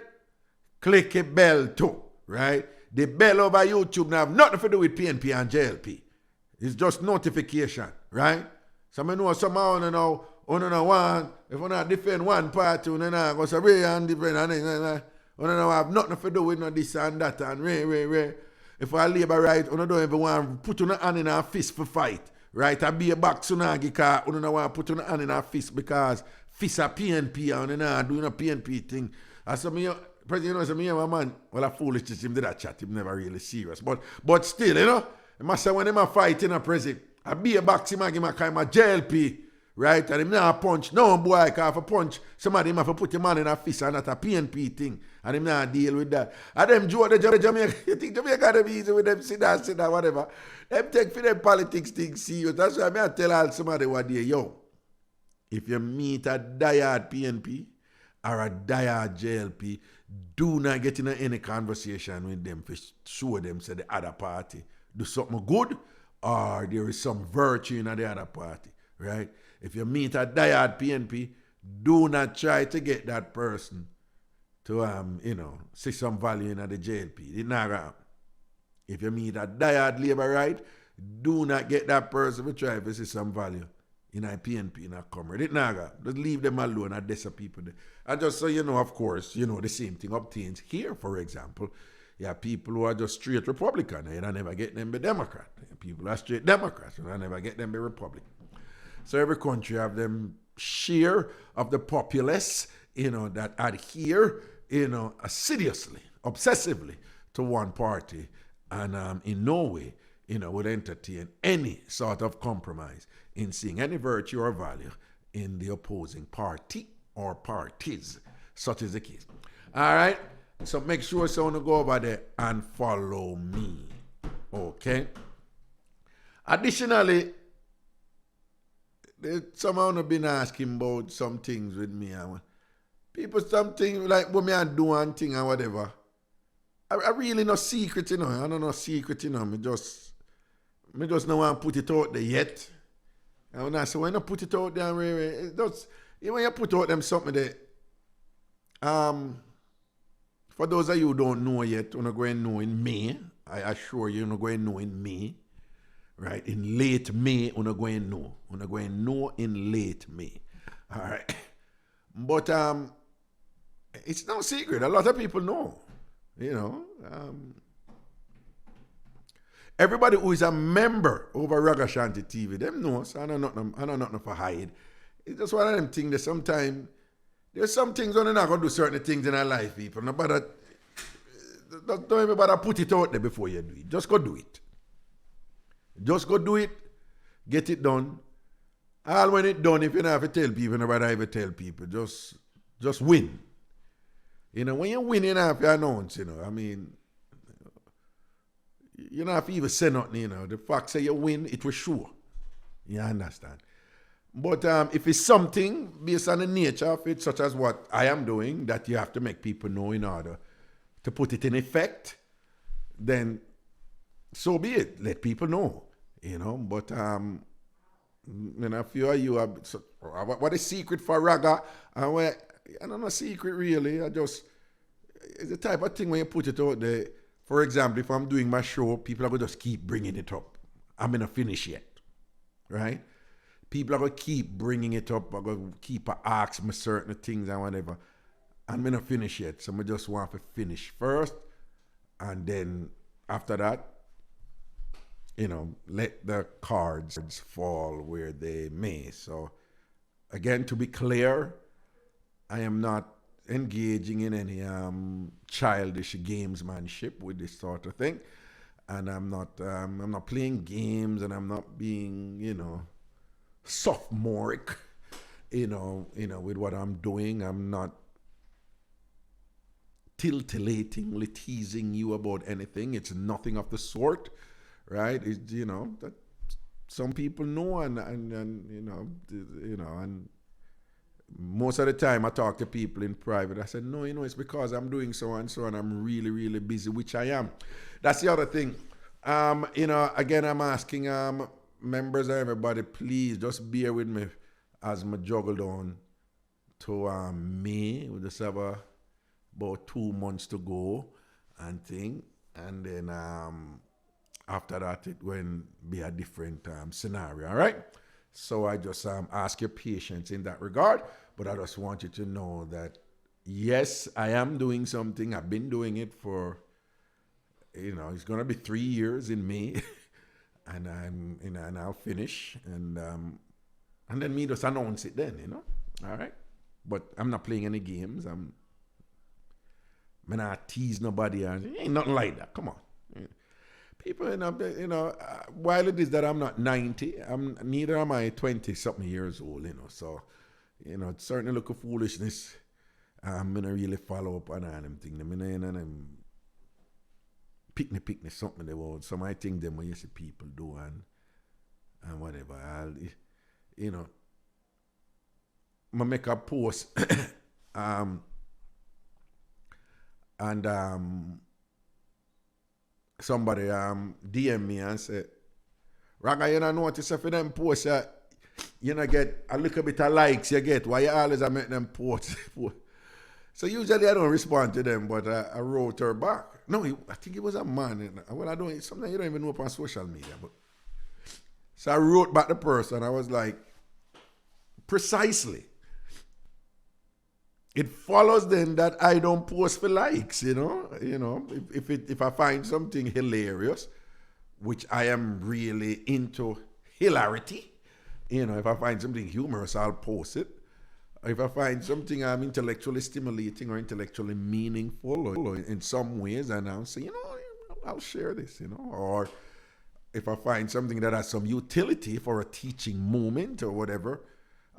click a bell too, right? The bell over YouTube now have nothing to do with PNP and JLP. It's just notification, right? So I know somehow, you know one, if you not defend one party, you know, go say, Ray and defend, and you know, have nothing to do with no this and that, and Ray. If I labor right, you don't even want to put your hand in a fist for fight, right? I be a back tsunagi car, you don't want to put your hand in a fist because fist are PNP, and you know, doing a PNP thing. As some of you, President, you know, my man, well, a foolishness, him did that chat, him never really serious. But still, you know, I must say when him a fighting a president, I be a boxing man, him a kind of JLP, right? And him not punch, no boy, because if a punch, somebody him have to put your man in a fist and not a PNP thing. And him not deal with that. And them Joe, the Jamaica, you think Jamaica them easy with them, sit down, whatever. Them take for them politics thing serious. That's why I tell all somebody what they, yo, if you meet a diehard PNP or a diehard JLP, do not get in any conversation with them to show them say the other party do something good or there is some virtue in the other party, right? If you meet a diehard PNP, do not try to get that person to you know, see some value in the JLP. It's not going. If you meet a diehard labor right, do not get that person to try to see some value in a PNP, in a comrade. It's not going. Just leave them alone and there's some people there. And just so you know, of course, you know, the same thing obtains here, for example. You have people who are just straight Republican, and I never get them be Democrat. People who are straight Democrats, and I never get them be Republican. So every country have them share of the populace, you know, that adhere, you know, assiduously, obsessively to one party, and in no way, you know, would entertain any sort of compromise in seeing any virtue or value in the opposing party or parties, such is the case. All right? So make sure someone to go over there and follow me. Okay? Additionally, someone have been asking about some things with me. People, something like what me I do and thing and whatever. I really no secret, you know. I don't know secret, you know. Me just don't want to put it out there yet. And when I say when I put it out there, it does. When you put out them something that, for those of you who don't know yet, you're not going to know in May. I assure you, you're not going to know in May. Right? In late May, you're not going to know. You're not going to know in late May. All right? But it's no secret. A lot of people know. You know. Everybody who is a member over Ragashanti TV, them knows. I know nothing for hide. It's just one of them things that sometimes there's some things when you're not going to do certain things in our life, people. No bother, don't even bother put it out there before you do it. Just go do it. Just go do it, get it done, All when it done, if you don't have to tell people, nobody ever tell people, just win. You know, when you win, you don't have to announce, you know. I mean, you don't have to even say nothing, you know. The fact say you win, it was sure. You understand? But if it's something based on the nature of it, such as what I am doing, that you have to make people know in order to put it in effect, then so be it. Let people know, you know. But you know, a few of you what is secret for Raga? I don't know secret really. It's the type of thing when you put it out there. For example, if I'm doing my show, people are going to just keep bringing it up. I'm going to finish yet, right? People are going to keep bringing it up. I'm going to keep asking me certain things and whatever. I'm going to finish yet. So I just want to finish first. And then after that, you know, let the cards fall where they may. So again, to be clear, I am not engaging in any childish gamesmanship with this sort of thing. And I'm not playing games, and I'm not being, you know, sophomoric, you know, with what I'm doing. I'm not titillatingly teasing you about anything. It's nothing of the sort, right? It's, you know, that some people know, and you know, and most of the time I talk to people in private. I said, no, you know, it's because I'm doing so and so, and I'm really, really busy, which I am. That's the other thing. You know, again, I'm asking members of everybody, please just bear with me as I juggle down to May. We just have about 2 months to go and thing. And then after that, it will be a different scenario, all right? So I just ask your patience in that regard, but I just want you to know that, yes, I am doing something. I've been doing it for, you know, it's going to be 3 years in May, and and I'll finish, and then me just announce it then, you know, all right? But I'm not playing any games. I'm not tease nobody. Ain't nothing like that. Come on. People, you know, while it is that I'm not 90, neither am I 20-something years old, you know. So, you know, it's certainly look of foolishness. I'm going to really follow up on them things. I'm going picnic something they want. Some I think them when you see people do and whatever. You know, I make a post and somebody DM me and say, Raga, you know, notice if you them posts, you know, get a little bit of likes you get. Why you always make them posts? So usually I don't respond to them, but I wrote her back. No, I think it was a man. Well, sometimes you don't even know up on social media. But so I wrote back the person. I was like, precisely. It follows then that I don't post for likes, you know. If I find something hilarious, which I am really into hilarity, you know, if I find something humorous, I'll post it. If I find something intellectually stimulating or intellectually meaningful or in some ways, and I'll say, you know, I'll share this, you know. Or if I find something that has some utility for a teaching moment or whatever,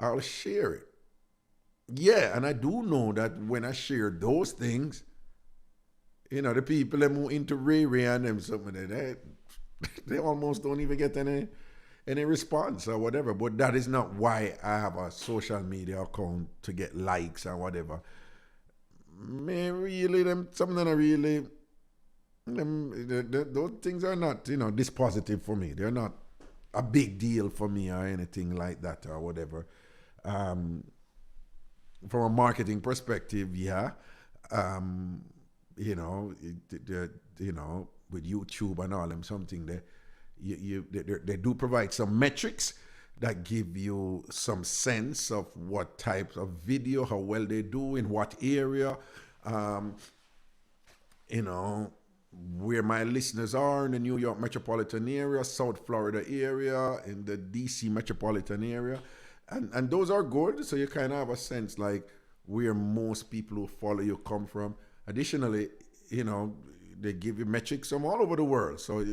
I'll share it. Yeah, and I do know that when I share those things, you know, the people that move into Ray and them something like that, they almost don't even get any response or whatever. But that is not why I have a social media account to get likes or whatever. Man, really, some of them are really, those things are not, you know, dispositive for me. They're not a big deal for me or anything like that or whatever. From a marketing perspective, yeah, you know, with YouTube and all them, something they do provide some metrics that give you some sense of what types of video, how well they do, in what area, you know, where my listeners are in the New York metropolitan area, South Florida area, in the DC metropolitan area. And those are good, so you kind of have a sense like where most people who follow you come from. Additionally, you know, they give you metrics from all over the world. So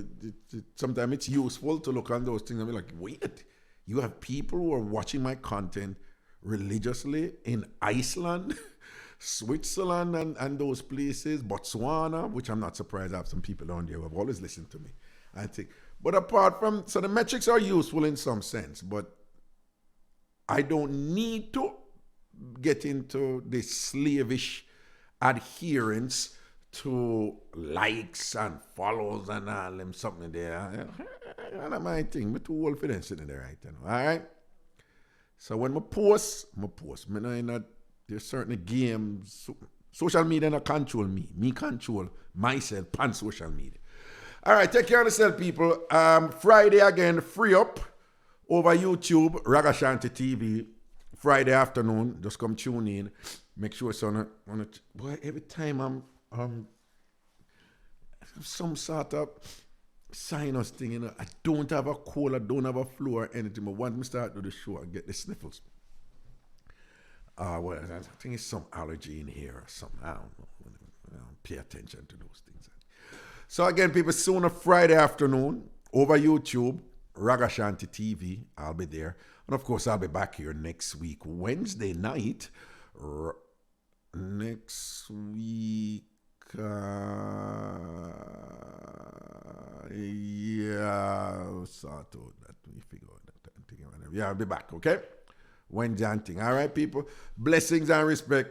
sometimes it's useful to look on those things and be like, wait, You have people who are watching my content religiously in Iceland, Switzerland, and those places, Botswana, which I'm not surprised I have some people down there who have always listened to me. I think. But apart from, so the metrics are useful in some sense, but I don't need to get into this slavish adherence to likes and follows and all them something there. That's my thing. I'm too old for them sitting there right now. All right? So when I post. There's certain games. Social media don't control me. Me control myself on social media. All right, take care of yourself, people. Friday again, free up over YouTube, Ragashanti TV. Friday afternoon, just come tune in. Make sure it's on it. Boy, every time I'm some sort of sinus thing, you know. I don't have a cold, I don't have a flu or anything, but once I start to do the show, I get the sniffles. Well, I think it's some allergy in here or something. I don't know. I don't pay attention to those things. So again, people, soon on Friday afternoon, over YouTube, Ragashanti TV, I'll be there. And of course, I'll be back here next week, Wednesday night. Next week, sort out that. We figure out that thing. Yeah, I'll be back, okay? Wednesday and thing. All right, people? Blessings and respect.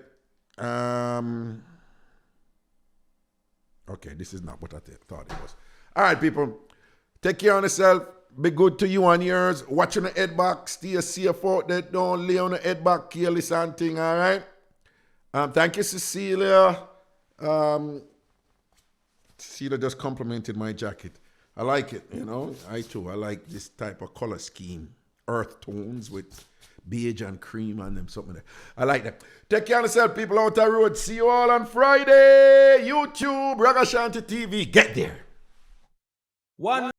Okay, this is not what I thought it was. All right, people. Take care of yourself. Be good to you and yours. Watch on the head back. Stay safe out there. Don't lay on the head back. Careless and thing, all right? Thank you, Cecilia. Cecilia just complimented my jacket. I like it, you know. I too. I like this type of color scheme. Earth tones with beige and cream and them, something like that. I like that. Take care of yourself, people out the road. See you all on Friday. YouTube, Ragashanti TV. Get there. One.